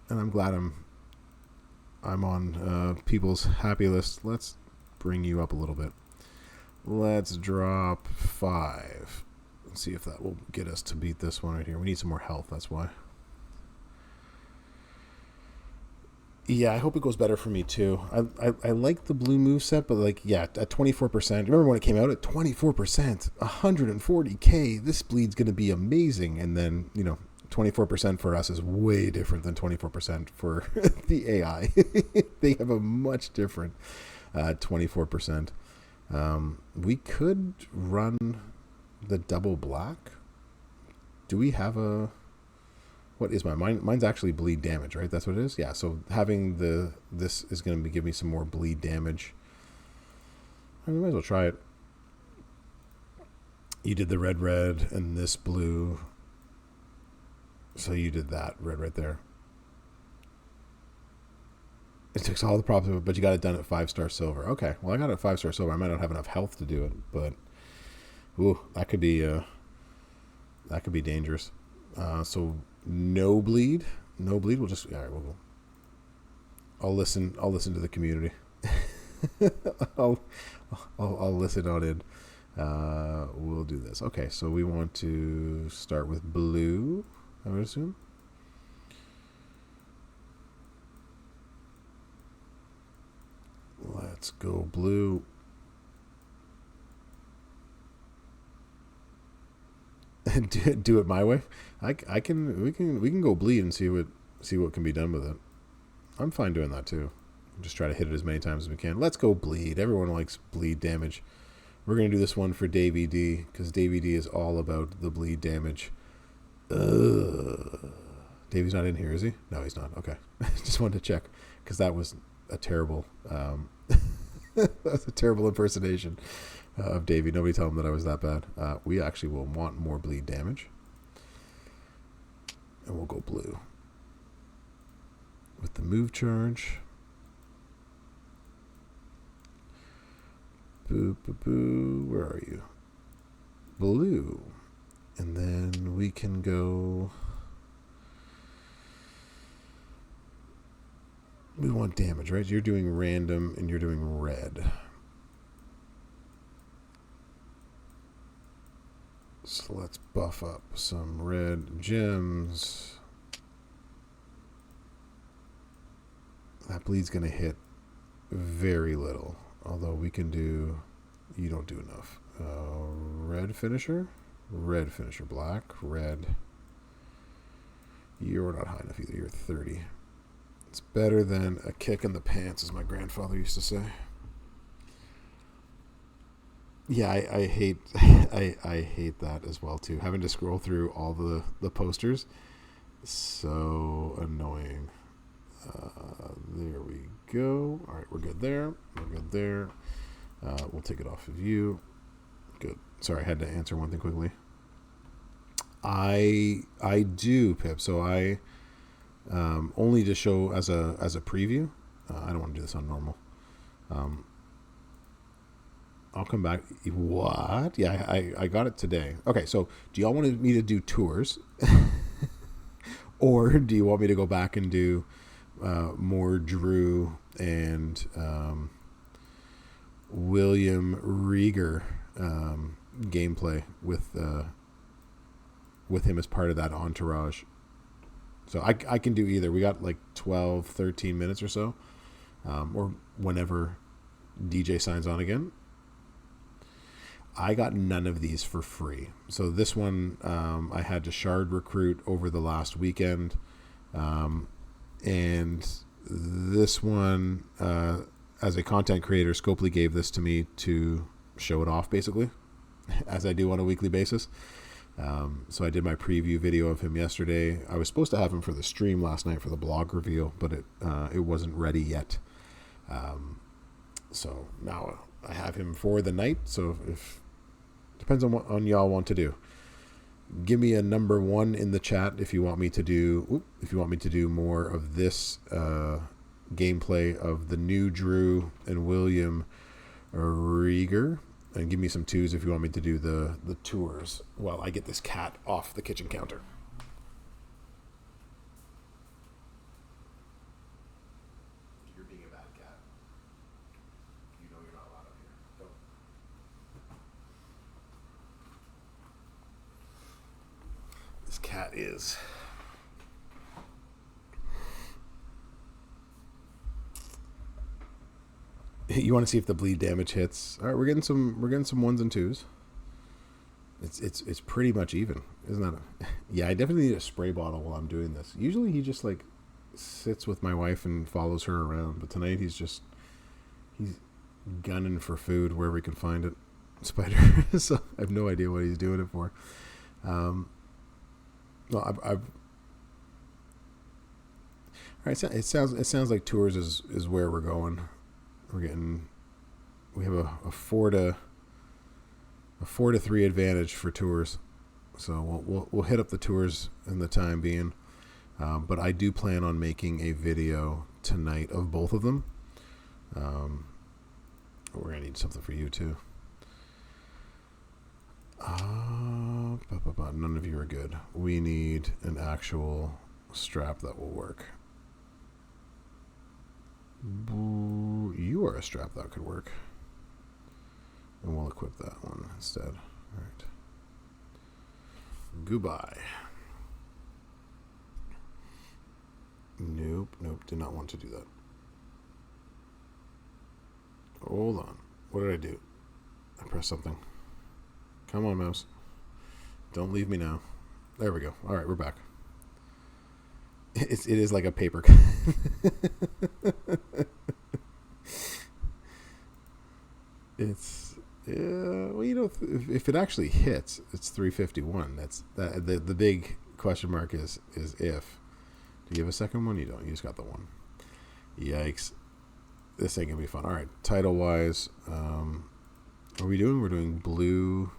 And I'm glad I'm on people's happy list. Let's bring you up a little bit. Let's drop 5. Let's see if that will get us to beat this one right here. We need some more health, that's why. Yeah, I hope it goes better for me too. I like the blue moveset, but at 24%. Remember when it came out at 24%, 140k, this bleed's going to be amazing. And then, 24% for us is way different than 24% for the AI. They have a much different 24%. We could run the double black. Do we have a... What is mine? Mine's actually bleed damage, right? That's what it is? Yeah, so having this is going to give me some more bleed damage. I might as well try it. You did the red and this blue. So you did that red right there. It takes all the problems, but you got it done at 5-star silver. Okay, well I got it at 5-star silver. I might not have enough health to do it, but that could be dangerous. So no bleed. We'll just all right. We'll go. I'll listen to the community. I'll listen on in. We'll do this. Okay, so we want to start with blue, I would assume. Let's go blue. Do it my way. We can go bleed and see what can be done with it. I'm fine doing that too. Just try to hit it as many times as we can. Let's go bleed. Everyone likes bleed damage. We're going to do this one for Davey D, because Davey D is all about the bleed damage. Davey's not in here, is he? No, he's not. Okay. Just wanted to check, because that was a terrible that's a terrible impersonation of Davey. Nobody tell him that I was that bad. We actually will want more bleed damage. And we'll go blue. With the move charge. Boo, boo, boo. Where are you? Blue. And then we can go... We want damage, right? You're doing random and you're doing red. So let's buff up some red gems. That bleed's going to hit very little. Although we can do... You don't do enough. Red finisher? Red finisher. Black. Red. You're not high enough either. You're 30. It's better than a kick in the pants, as my grandfather used to say. Yeah, I hate I hate that as well too. Having to scroll through all the posters, so annoying. There we go. All right, we're good there. We're good there. We'll take it off of you. Good. Sorry, I had to answer one thing quickly. I do, Pip. So I only to show as a preview. I don't want to do this on normal. I'll come back. What? Yeah, I got it today. Okay, so do y'all want me to do tours? Or do you want me to go back and do more Drew and William Rieger gameplay with him as part of that entourage? So I can do either. We got like 12, 13 minutes or so, or whenever DJ signs on again. I got none of these for free. So this one I had to shard recruit over the last weekend. And this one, as a content creator, Scopely gave this to me to show it off, basically, as I do on a weekly basis. So I did my preview video of him yesterday. I was supposed to have him for the stream last night for the blog reveal, but it wasn't ready yet. So now I have him for the night. So if depends on what y'all want to do. Give me a number 1 in the chat if you want me to do more of this gameplay of the new Drew and William Rieger, and give me some 2s if you want me to do the tours while I get this cat off the kitchen counter. You're being a bad cat. You know you're not allowed up here. Go. This cat is. You want to see if the bleed damage hits? All right, we're getting some 1s and 2s. It's pretty much even, isn't that? Yeah, I definitely need a spray bottle while I'm doing this. Usually he just like sits with my wife and follows her around, but tonight he's gunning for food wherever he can find it. Spider. So I have no idea what he's doing it for. Well, I've all right. It sounds like tours is where we're going. We have a 4 to 3 advantage for tours, so we'll hit up the tours in the time being. But I do plan on making a video tonight of both of them. We're going to need something for you, too. None of you are good. We need an actual strap that will work. You are a strap that could work. And we'll equip that one instead. All right. Goodbye. Nope, did not want to do that. Hold on. What did I do? I pressed something. Come on, mouse. Don't leave me now. There we go. All right, we're back. It is like a paper cut. Well, if it actually hits, it's 351. That's the big question mark is if. Do you have a second one? You don't. You just got the one. Yikes. This ain't gonna be fun. All right, title wise, what are we doing? We're doing blue,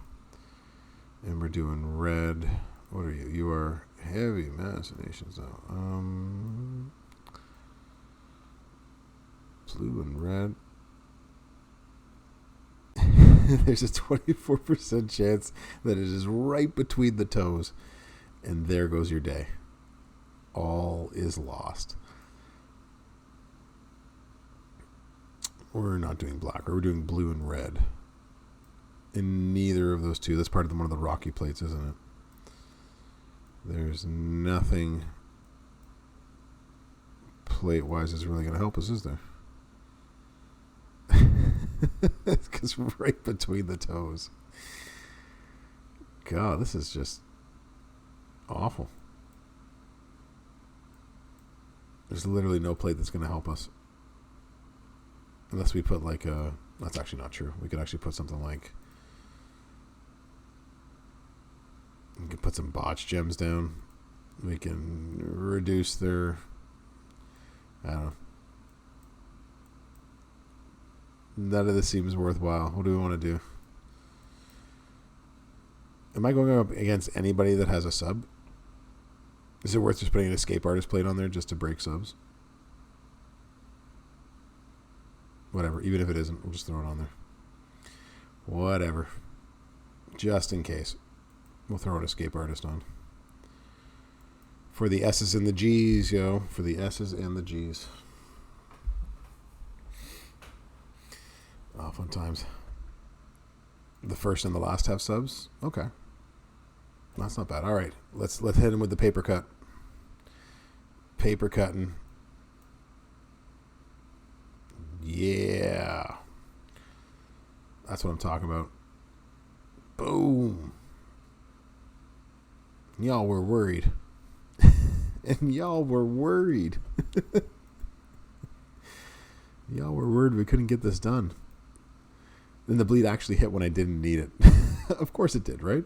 and we're doing red. What are you? You are heavy machinations now. Blue and red. There's a 24% chance that it is right between the toes, and there goes your day. All is lost. We're not doing black. We're doing blue and red. In neither of those two. That's part of one of the rocky plates, isn't it? There's nothing plate-wise is really going to help us, is there? Because right between the toes. God, this is just awful. There's literally no plate that's going to help us. Unless we put like a... That's actually not true. We could actually put something like... We could put some botch gems down. We can reduce their... I don't know. None of this seems worthwhile. What do we want to do? Am I going up against anybody that has a sub? Is it worth just putting an escape artist plate on there just to break subs? Whatever. Even if it isn't, we'll just throw it on there. Whatever. Just in case. We'll throw an escape artist on. For the S's and the G's, yo. For the S's and the G's. Oh, fun times. The first and the last have subs? Okay. That's not bad. All right. Let's hit him with the paper cut. Paper cutting. Yeah. That's what I'm talking about. Boom. Y'all were worried. And y'all were worried. Y'all were worried we couldn't get this done. Then the bleed actually hit when I didn't need it. Of course it did, right?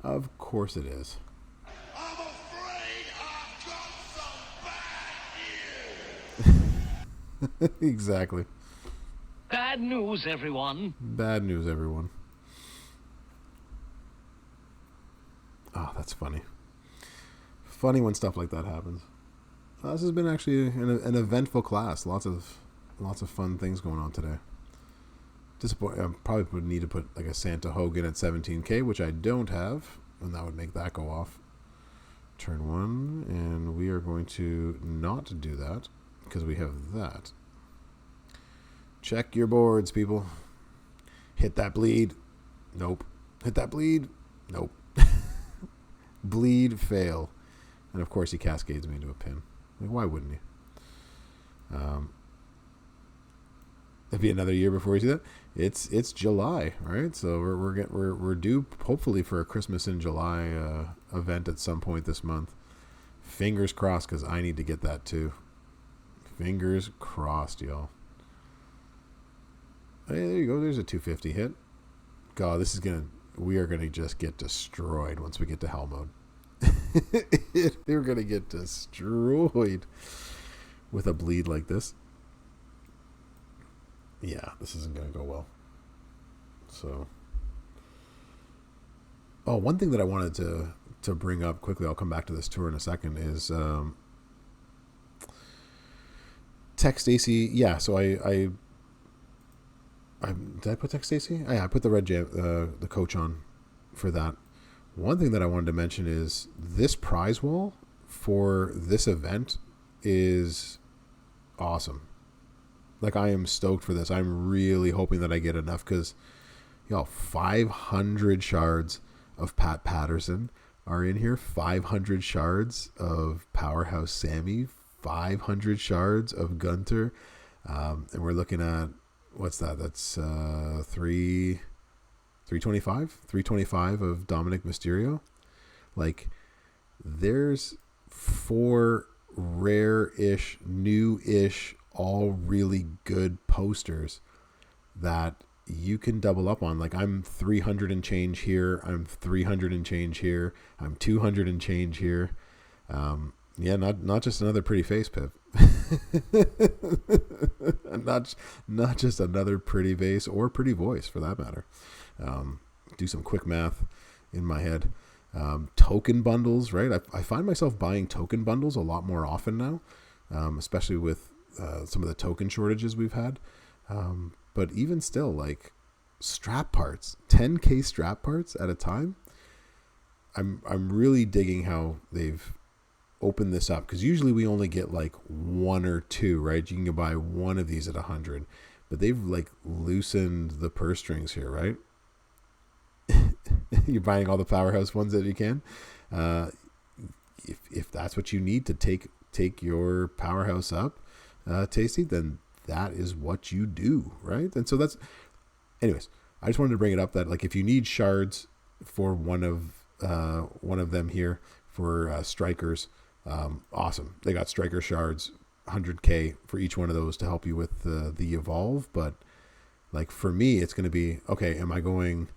Of course it is. I'm afraid I've got some bad news. Exactly. Bad news, everyone. Bad news, everyone. Oh, that's funny. Funny when stuff like that happens. This has been actually an eventful class. Lots of fun things going on today. I probably would need to put like a Santa Hogan at 17k, which I don't have, and that would make that go off. Turn one, and we are going to not do that because we have that. Check your boards, people. Hit that bleed. Nope. Hit that bleed. Nope. Bleed, fail. And of course he cascades me into a pin. Like, why wouldn't he? It'll be another year before we see that. It's July, right? So we're due hopefully for a Christmas in July event at some point this month. Fingers crossed, because I need to get that too. Fingers crossed, y'all. Hey, there you go. There's a 250 hit. God, we are gonna just get destroyed once we get to hell mode. They're gonna get destroyed with a bleed like this. Yeah, this isn't gonna go well. So, one thing that I wanted to bring up quickly, I'll come back to this tour in a second, is text Stacy. Yeah, so I did I put text Stacy? Yeah, I put the red jam, the coach on for that. One thing that I wanted to mention is this prize wall for this event is awesome. Like, I am stoked for this. I'm really hoping that I get enough because, 500 shards of Pat Patterson are in here. 500 shards of Powerhouse Sammy. 500 shards of Gunter. And we're looking at, what's that? That's 325? 325 of Dominic Mysterio. Like, there's 4 rare-ish, new-ish, all really good posters that you can double up on. Like, I'm 300 and change here. I'm 300 and change here. I'm 200 and change here. Yeah, not just another pretty face, Pip. not just another pretty face or pretty voice, for that matter. Do some quick math in my head. Token bundles, right? I find myself buying token bundles a lot more often now, especially with some of the token shortages we've had. But even still, like, strap parts, 10K strap parts at a time. I'm really digging how they've opened this up, because usually we only get like 1 or 2, right? You can buy one of these at 100, but they've like loosened the purse strings here, right? You're buying all the Powerhouse ones that you can. If that's what you need to take your Powerhouse up, Tasty, then that is what you do, right? And so that's, anyways, I just wanted to bring it up that, like, if you need shards for one of them here for strikers, awesome. They got striker shards, 100K for each one of those to help you with the evolve. But like, for me, it's going to be, okay, am I going,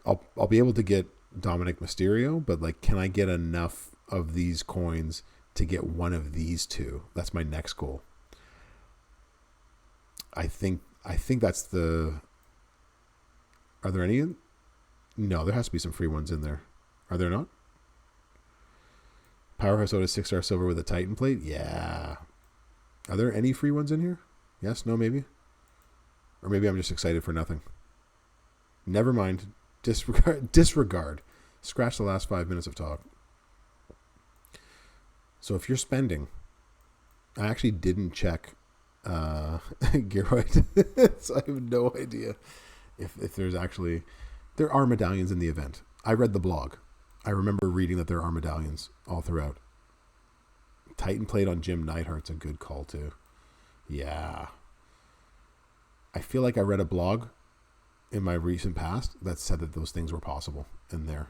I'll be able to get Dominic Mysterio, but like, can I get enough of these coins to get one of these 2? That's my next goal. I think that's the, are there any? No, there has to be some free ones in there. Are there not? Powerhouse Otis 6-star silver with a Titan plate? Yeah. Are there any free ones in here? Yes, no, maybe? Or maybe I'm just excited for nothing. Never mind. Disregard. Scratch the last 5 minutes of talk. So if you're spending, I actually didn't check Gearoid, so I have no idea if there's actually, there are medallions in the event. I read the blog. I remember reading that there are medallions all throughout. Titan plate on Jim Neidhart's a good call too. Yeah. I feel like I read a blog in my recent past that said that those things were possible in there.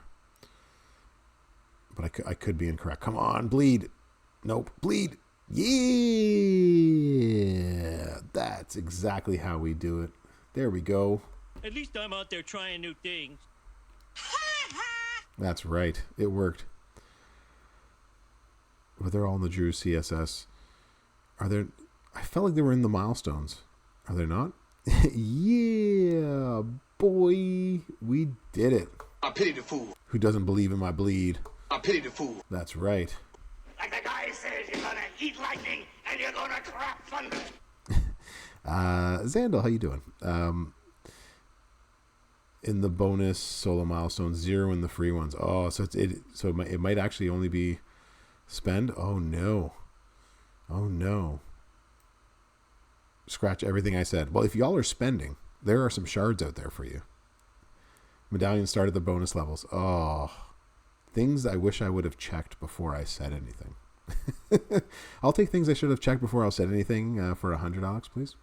But I could be incorrect. Come on, bleed. Nope, bleed. Yeah. That's exactly how we do it. There we go. At least I'm out there trying new things. That's right. It worked. But they're all in the Drew CSS. Are there... I felt like they were in the milestones. Are they not? Yeah, boy. We did it. I pity the fool. Who doesn't believe in my bleed? I pity the fool. That's right. Like the guy says, you're gonna eat lightning and you're gonna crap thunder. Xandal, how you doing? In the bonus solo milestone, 0 in the free ones. Oh, so it might actually only be spend. Oh no. Scratch everything I said. Well, if y'all are spending, there are some shards out there for you. Medallion started the bonus levels. Oh, things I wish I would have checked before I said anything. I'll take things I should have checked before I said anything for $100, Alex, please.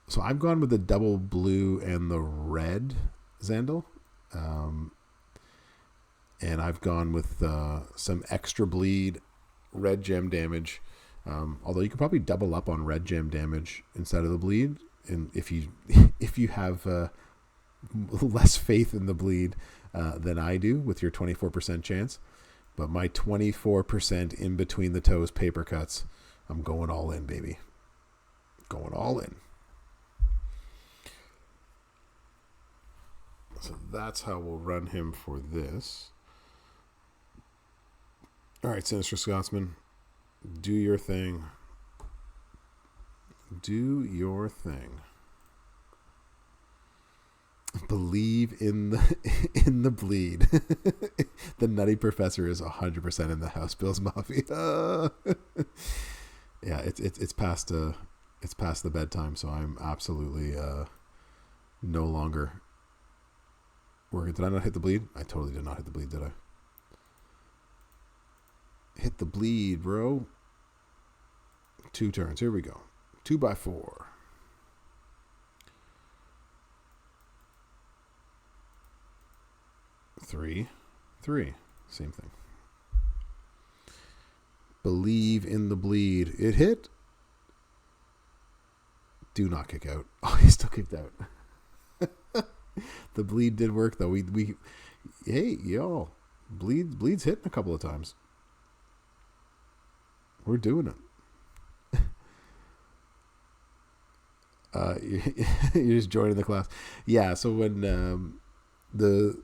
So I've gone with the double blue and the red Xandal. And I've gone with some extra bleed, red gem damage. Although you could probably double up on red gem damage instead of the bleed. And if you have less faith in the bleed than I do with your 24% chance. But my 24% in between the toes paper cuts, I'm going all in, baby. Going all in. So that's how we'll run him for this. All right, Sinister Scotsman. Do your thing. Do your thing. Believe in the bleed. The Nutty Professor is 100% in the house. Bill's Mafia. Yeah, it's past the bedtime, so I'm absolutely no longer working. Did I not hit the bleed? I totally did not hit the bleed, did I? Hit the bleed, bro. 2 turns. Here we go. 2x4. 3, 3. Same thing. Believe in the bleed. It hit. Do not kick out. Oh, he still kicked out. The bleed did work though. We hey, y'all. Bleed's hitting a couple of times. We're doing it. You're just joining the class. Yeah, so when the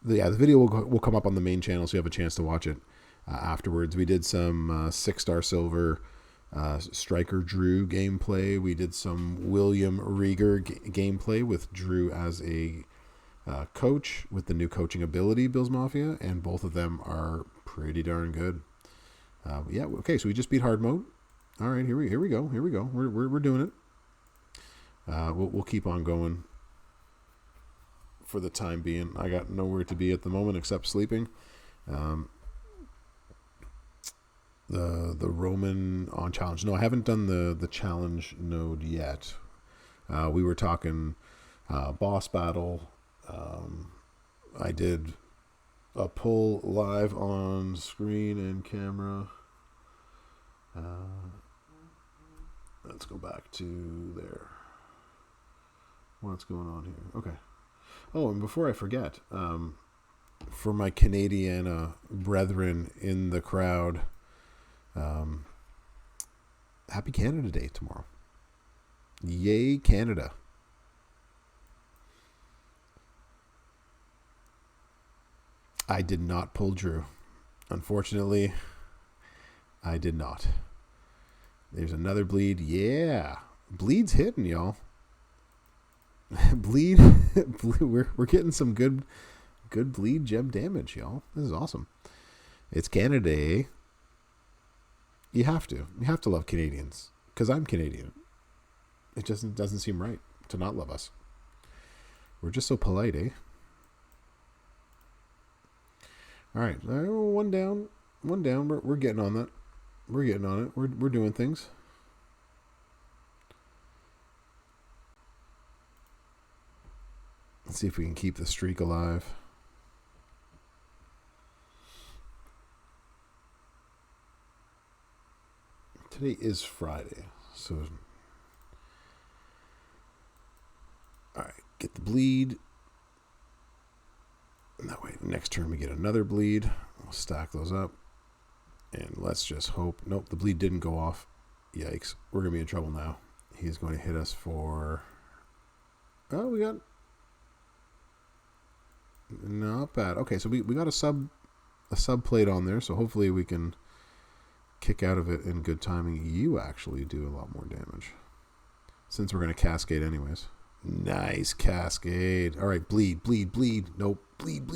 video will come up on the main channel, so you have a chance to watch it afterwards. We did some 6-star silver striker Drew gameplay. We did some William Rieger gameplay with Drew as a coach with the new coaching ability, Bills Mafia, and both of them are pretty darn good. Yeah, okay, so we just beat hard mode. All right, here we go. We're doing it. We'll keep on going for the time being. I got nowhere to be at the moment except sleeping. The Roman on challenge. No, I haven't done the challenge node yet. We were talking boss battle. I did a pull live on screen and camera. Let's go back to there. What's going on here? Okay. Oh, and before I forget, for my Canadian brethren in the crowd, happy Canada Day tomorrow. Yay, Canada. I did not pull Drew. Unfortunately, I did not. There's another bleed. Yeah. Bleed's hitting, y'all. Bleed. We're getting some good bleed gem damage, y'all. This is awesome. It's Canada Day. You have to love Canadians, because I'm Canadian. It just doesn't seem right to not love us. We're just so polite, eh? All right, one down. We're getting on that. We're getting on it. We're doing things. Let's see if we can keep the streak alive. Today is Friday, so all right, get the bleed. And that way, next turn we get another bleed. We'll stack those up, and let's just hope. Nope, the bleed didn't go off. Yikes, we're gonna be in trouble now. He's going to hit us for. Oh, we got. Not bad. Okay, so we got a sub plate on there, so hopefully we can kick out of it in good timing. You actually do a lot more damage, since we're going to cascade anyways. Nice cascade. All right, bleed. Nope. Bleed.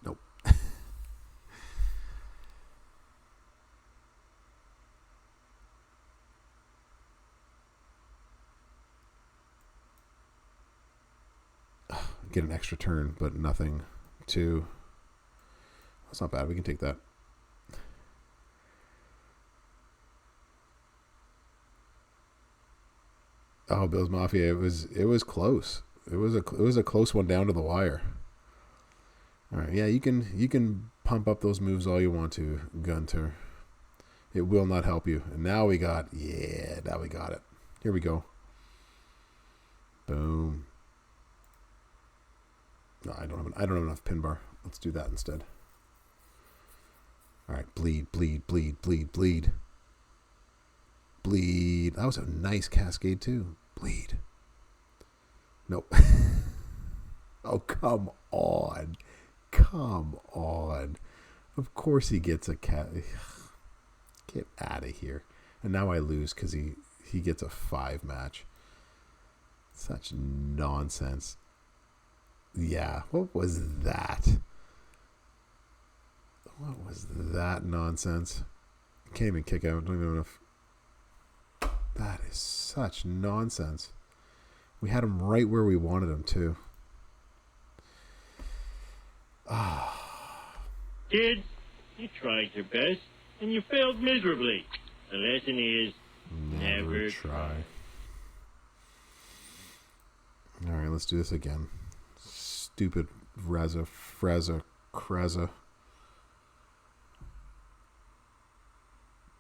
Nope. Get an extra turn, but nothing to. That's not bad. We can take that. Oh, Bills Mafia! It was close. It was a close one down to the wire. All right, yeah, you can pump up those moves all you want to, Gunter. It will not help you. And now we got it. Here we go. Boom. No, I don't have enough pin bar. Let's do that instead. All right, bleed. That was a nice cascade too. Bleed. Nope. Oh, come on. Of course he gets a cat. Get out of here. And now I lose because he gets a 5 match. Such nonsense. Yeah, what was that? What was that nonsense? Can't even kick out. Don't even know if... That is such nonsense. We had him right where we wanted him to. Kid, you tried your best, and you failed miserably. The lesson is, never try. Alright, let's do this again. Stupid Freza.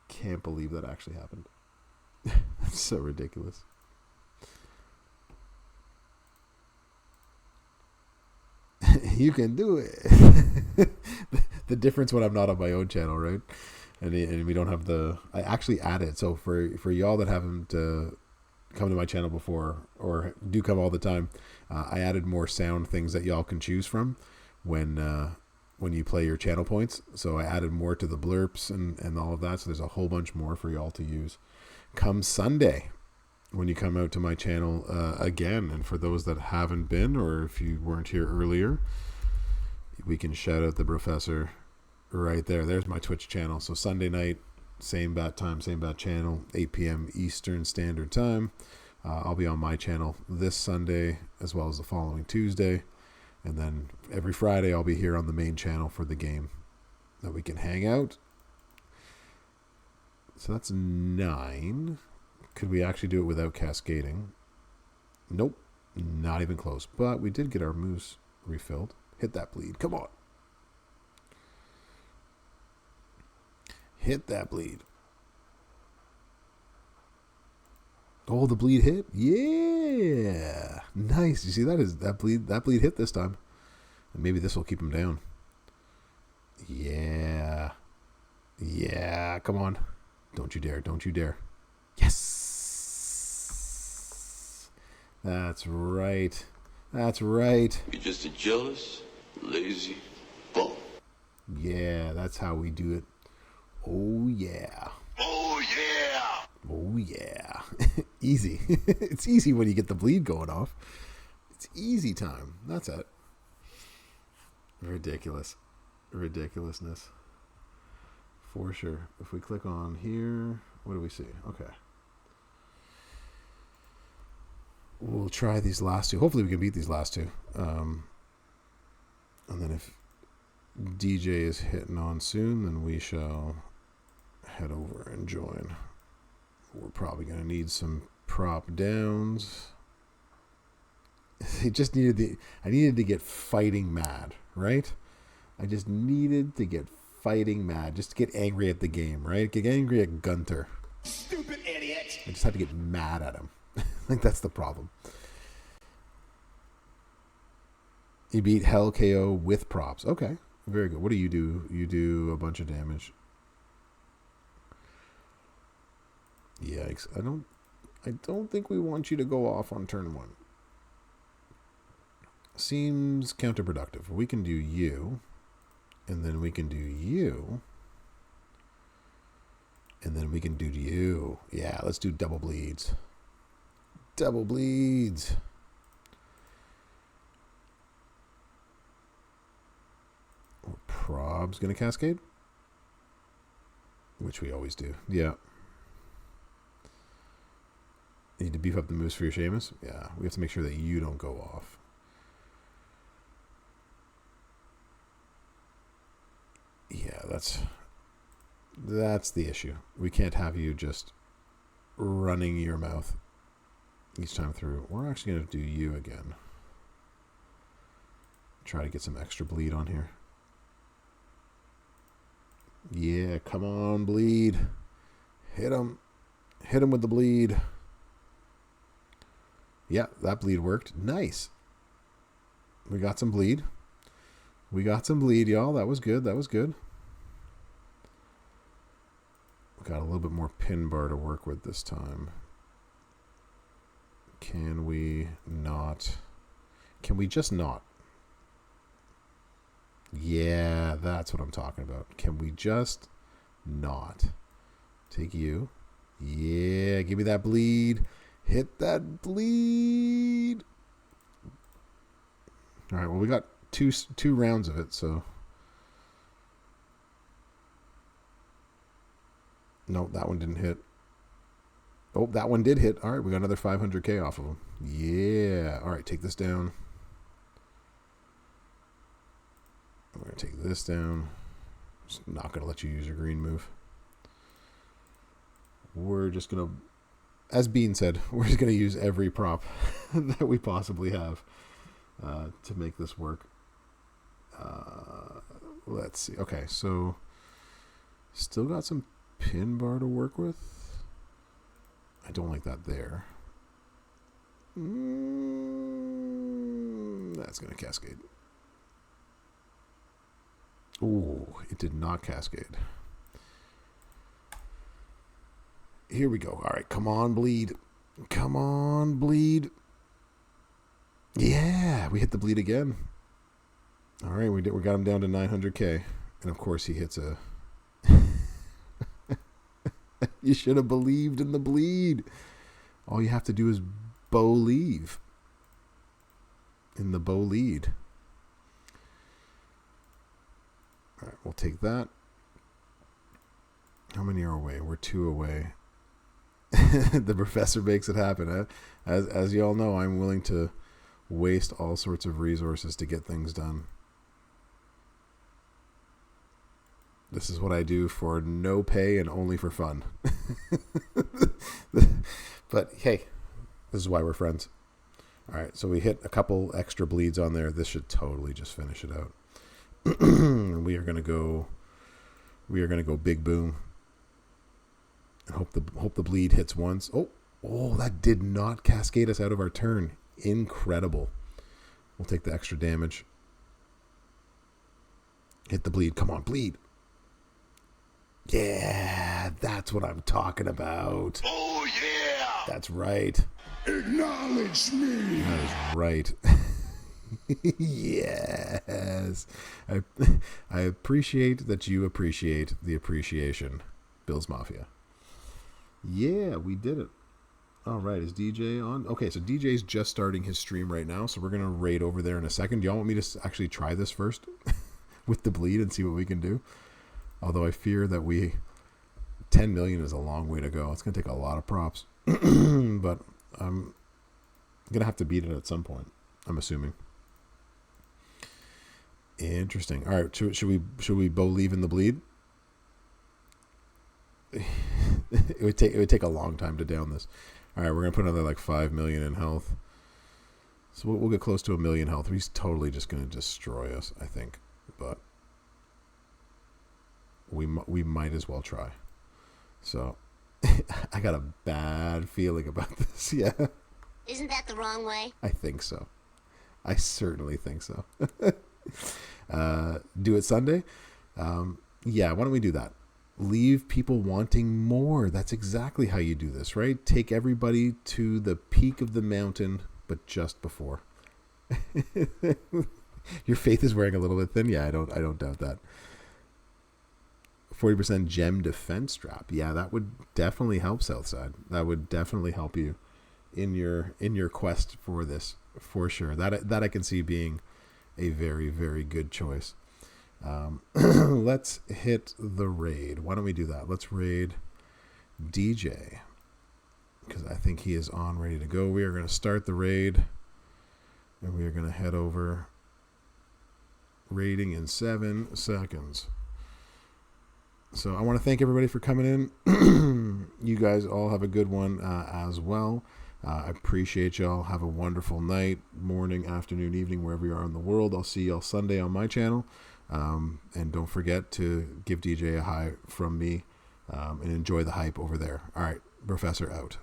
Can't believe that actually happened. That's so ridiculous. You can do it. The difference when I'm not on my own channel, right? And we don't have the... I actually added... So for y'all that haven't come to my channel before, or do come all the time, I added more sound things that y'all can choose from when you play your channel points. So I added more to the blurps and all of that. So there's a whole bunch more for y'all to use. Come Sunday, when you come out to my channel again, and for those that haven't been, or if you weren't here earlier, we can shout out the professor right there. There's my Twitch channel. So Sunday night, same bat time, same bat channel, 8 p.m. Eastern Standard Time. I'll be on my channel this Sunday as well as the following Tuesday. And then every Friday I'll be here on the main channel for the game that we can hang out. So that's 9. Could we actually do it without cascading? Nope. Not even close. But we did get our moves refilled. Hit that bleed. Come on. Hit that bleed. Oh, the bleed hit? Yeah. Nice. You see that bleed hit this time. And maybe this will keep him down. Yeah. Yeah. Come on. Don't you dare. Don't you dare. Yes. That's right. That's right. You're just a jealous, lazy bum. Yeah, that's how we do it. Oh, yeah. Oh, yeah! Oh, yeah. Easy. It's easy when you get the bleed going off. It's easy time. That's it. Ridiculous. Ridiculousness. For sure. If we click on here, what do we see? Okay. We'll try these last two. Hopefully we can beat these last two. And then if DJ is hitting on soon, then we shall head over and join. We're probably going to need some prop downs. I needed to get fighting mad, right? I just needed to get fighting mad, just to get angry at the game, right? Get angry at Gunter. Stupid idiot! I just had to get mad at him. I think that's the problem. You beat Hell KO with props. Okay, very good. What do? You do a bunch of damage. Yikes! I don't think we want you to go off on turn 1. Seems counterproductive. We can do you. And then we can do you. And then we can do you. Yeah, let's do double bleeds. Double bleeds. Prob's going to cascade. Which we always do. Yeah. You need to beef up the moves for your Sheamus. Yeah, we have to make sure that you don't go off. Yeah, that's the issue. We can't have you just running your mouth each time through. We're actually going to do you again. Try to get some extra bleed on here. Yeah, come on, bleed. Hit him. Hit him with the bleed. Yeah, that bleed worked. Nice. We got some bleed. We got some bleed, y'all. That was good. That was good. We got a little bit more pin bar to work with this time. Can we not? Can we just not? Yeah, that's what I'm talking about. Can we just not? Take you. Yeah, give me that bleed. Hit that bleed. All right, well, we got two rounds of it, so. No, that one didn't hit. Oh, that one did hit. All right, we got another 500K off of him. Yeah. All right, take this down. I'm going to take this down. Just not going to let you use your green move. We're just going to, as Bean said, we're just going to use every prop that we possibly have to make this work. Let's see. Okay, so still got some pin bar to work with. I don't like that there. That's going to cascade. Oh, it did not cascade. Here we go. All right, come on, bleed. Come on, bleed. Yeah, we hit the bleed again. All right, we got him down to 900K. And, of course, he hits a... You should have believed in the bleed. All you have to do is bow leave. In the bow lead. All right, we'll take that. How many are away? We're 2 away. The professor makes it happen. As you all know, I'm willing to waste all sorts of resources to get things done. This is what I do for no pay and only for fun. But hey, this is why we're friends. All right, so we hit a couple extra bleeds on there. This should totally just finish it out. We are gonna go big boom. And hope the bleed hits once. Oh, that did not cascade us out of our turn. Incredible. We'll take the extra damage. Hit the bleed. Come on, bleed. Yeah, that's what I'm talking about. Oh, yeah! That's right. Acknowledge me! That is right. Yes. I appreciate that you appreciate the appreciation. Bill's Mafia. Yeah, we did it. All right, is DJ on? Okay, so DJ's just starting his stream right now, so we're going to raid over there in a second. Do y'all want me to actually try this first with the bleed and see what we can do? Although I fear that 10 million is a long way to go. It's going to take a lot of props. But I'm going to have to beat it at some point, I'm assuming. Interesting. All right, should we bow leave in the bleed? It would take a long time to down this. All right, we're going to put another like 5 million in health. So we'll get close to 1 million health. He's totally just going to destroy us, I think. But we might as well try. So I got a bad feeling about this. Yeah. Isn't that the wrong way? I think so. I certainly think so. Do it Sunday? Yeah, why don't we do that? Leave people wanting more. That's exactly how you do this, right? Take everybody to the peak of the mountain, but just before. Your faith is wearing a little bit thin. Yeah, I don't doubt that. 40% gem defense drop. Yeah, that would definitely help Southside. That would definitely help you in your quest for this, for sure. That I can see being a very, very good choice. Let's hit the raid. Why don't we do that? Let's raid DJ, because I think he is on, ready to go. We are going to start the raid, and we are going to head over. Raiding in 7 seconds. So I want to thank everybody for coming in. You guys all have a good one as well. I appreciate y'all. Have a wonderful night, morning, afternoon, evening, wherever you are in the world. I'll see y'all Sunday on my channel. And don't forget to give DJ a hi from me and enjoy the hype over there. All right, Professor out.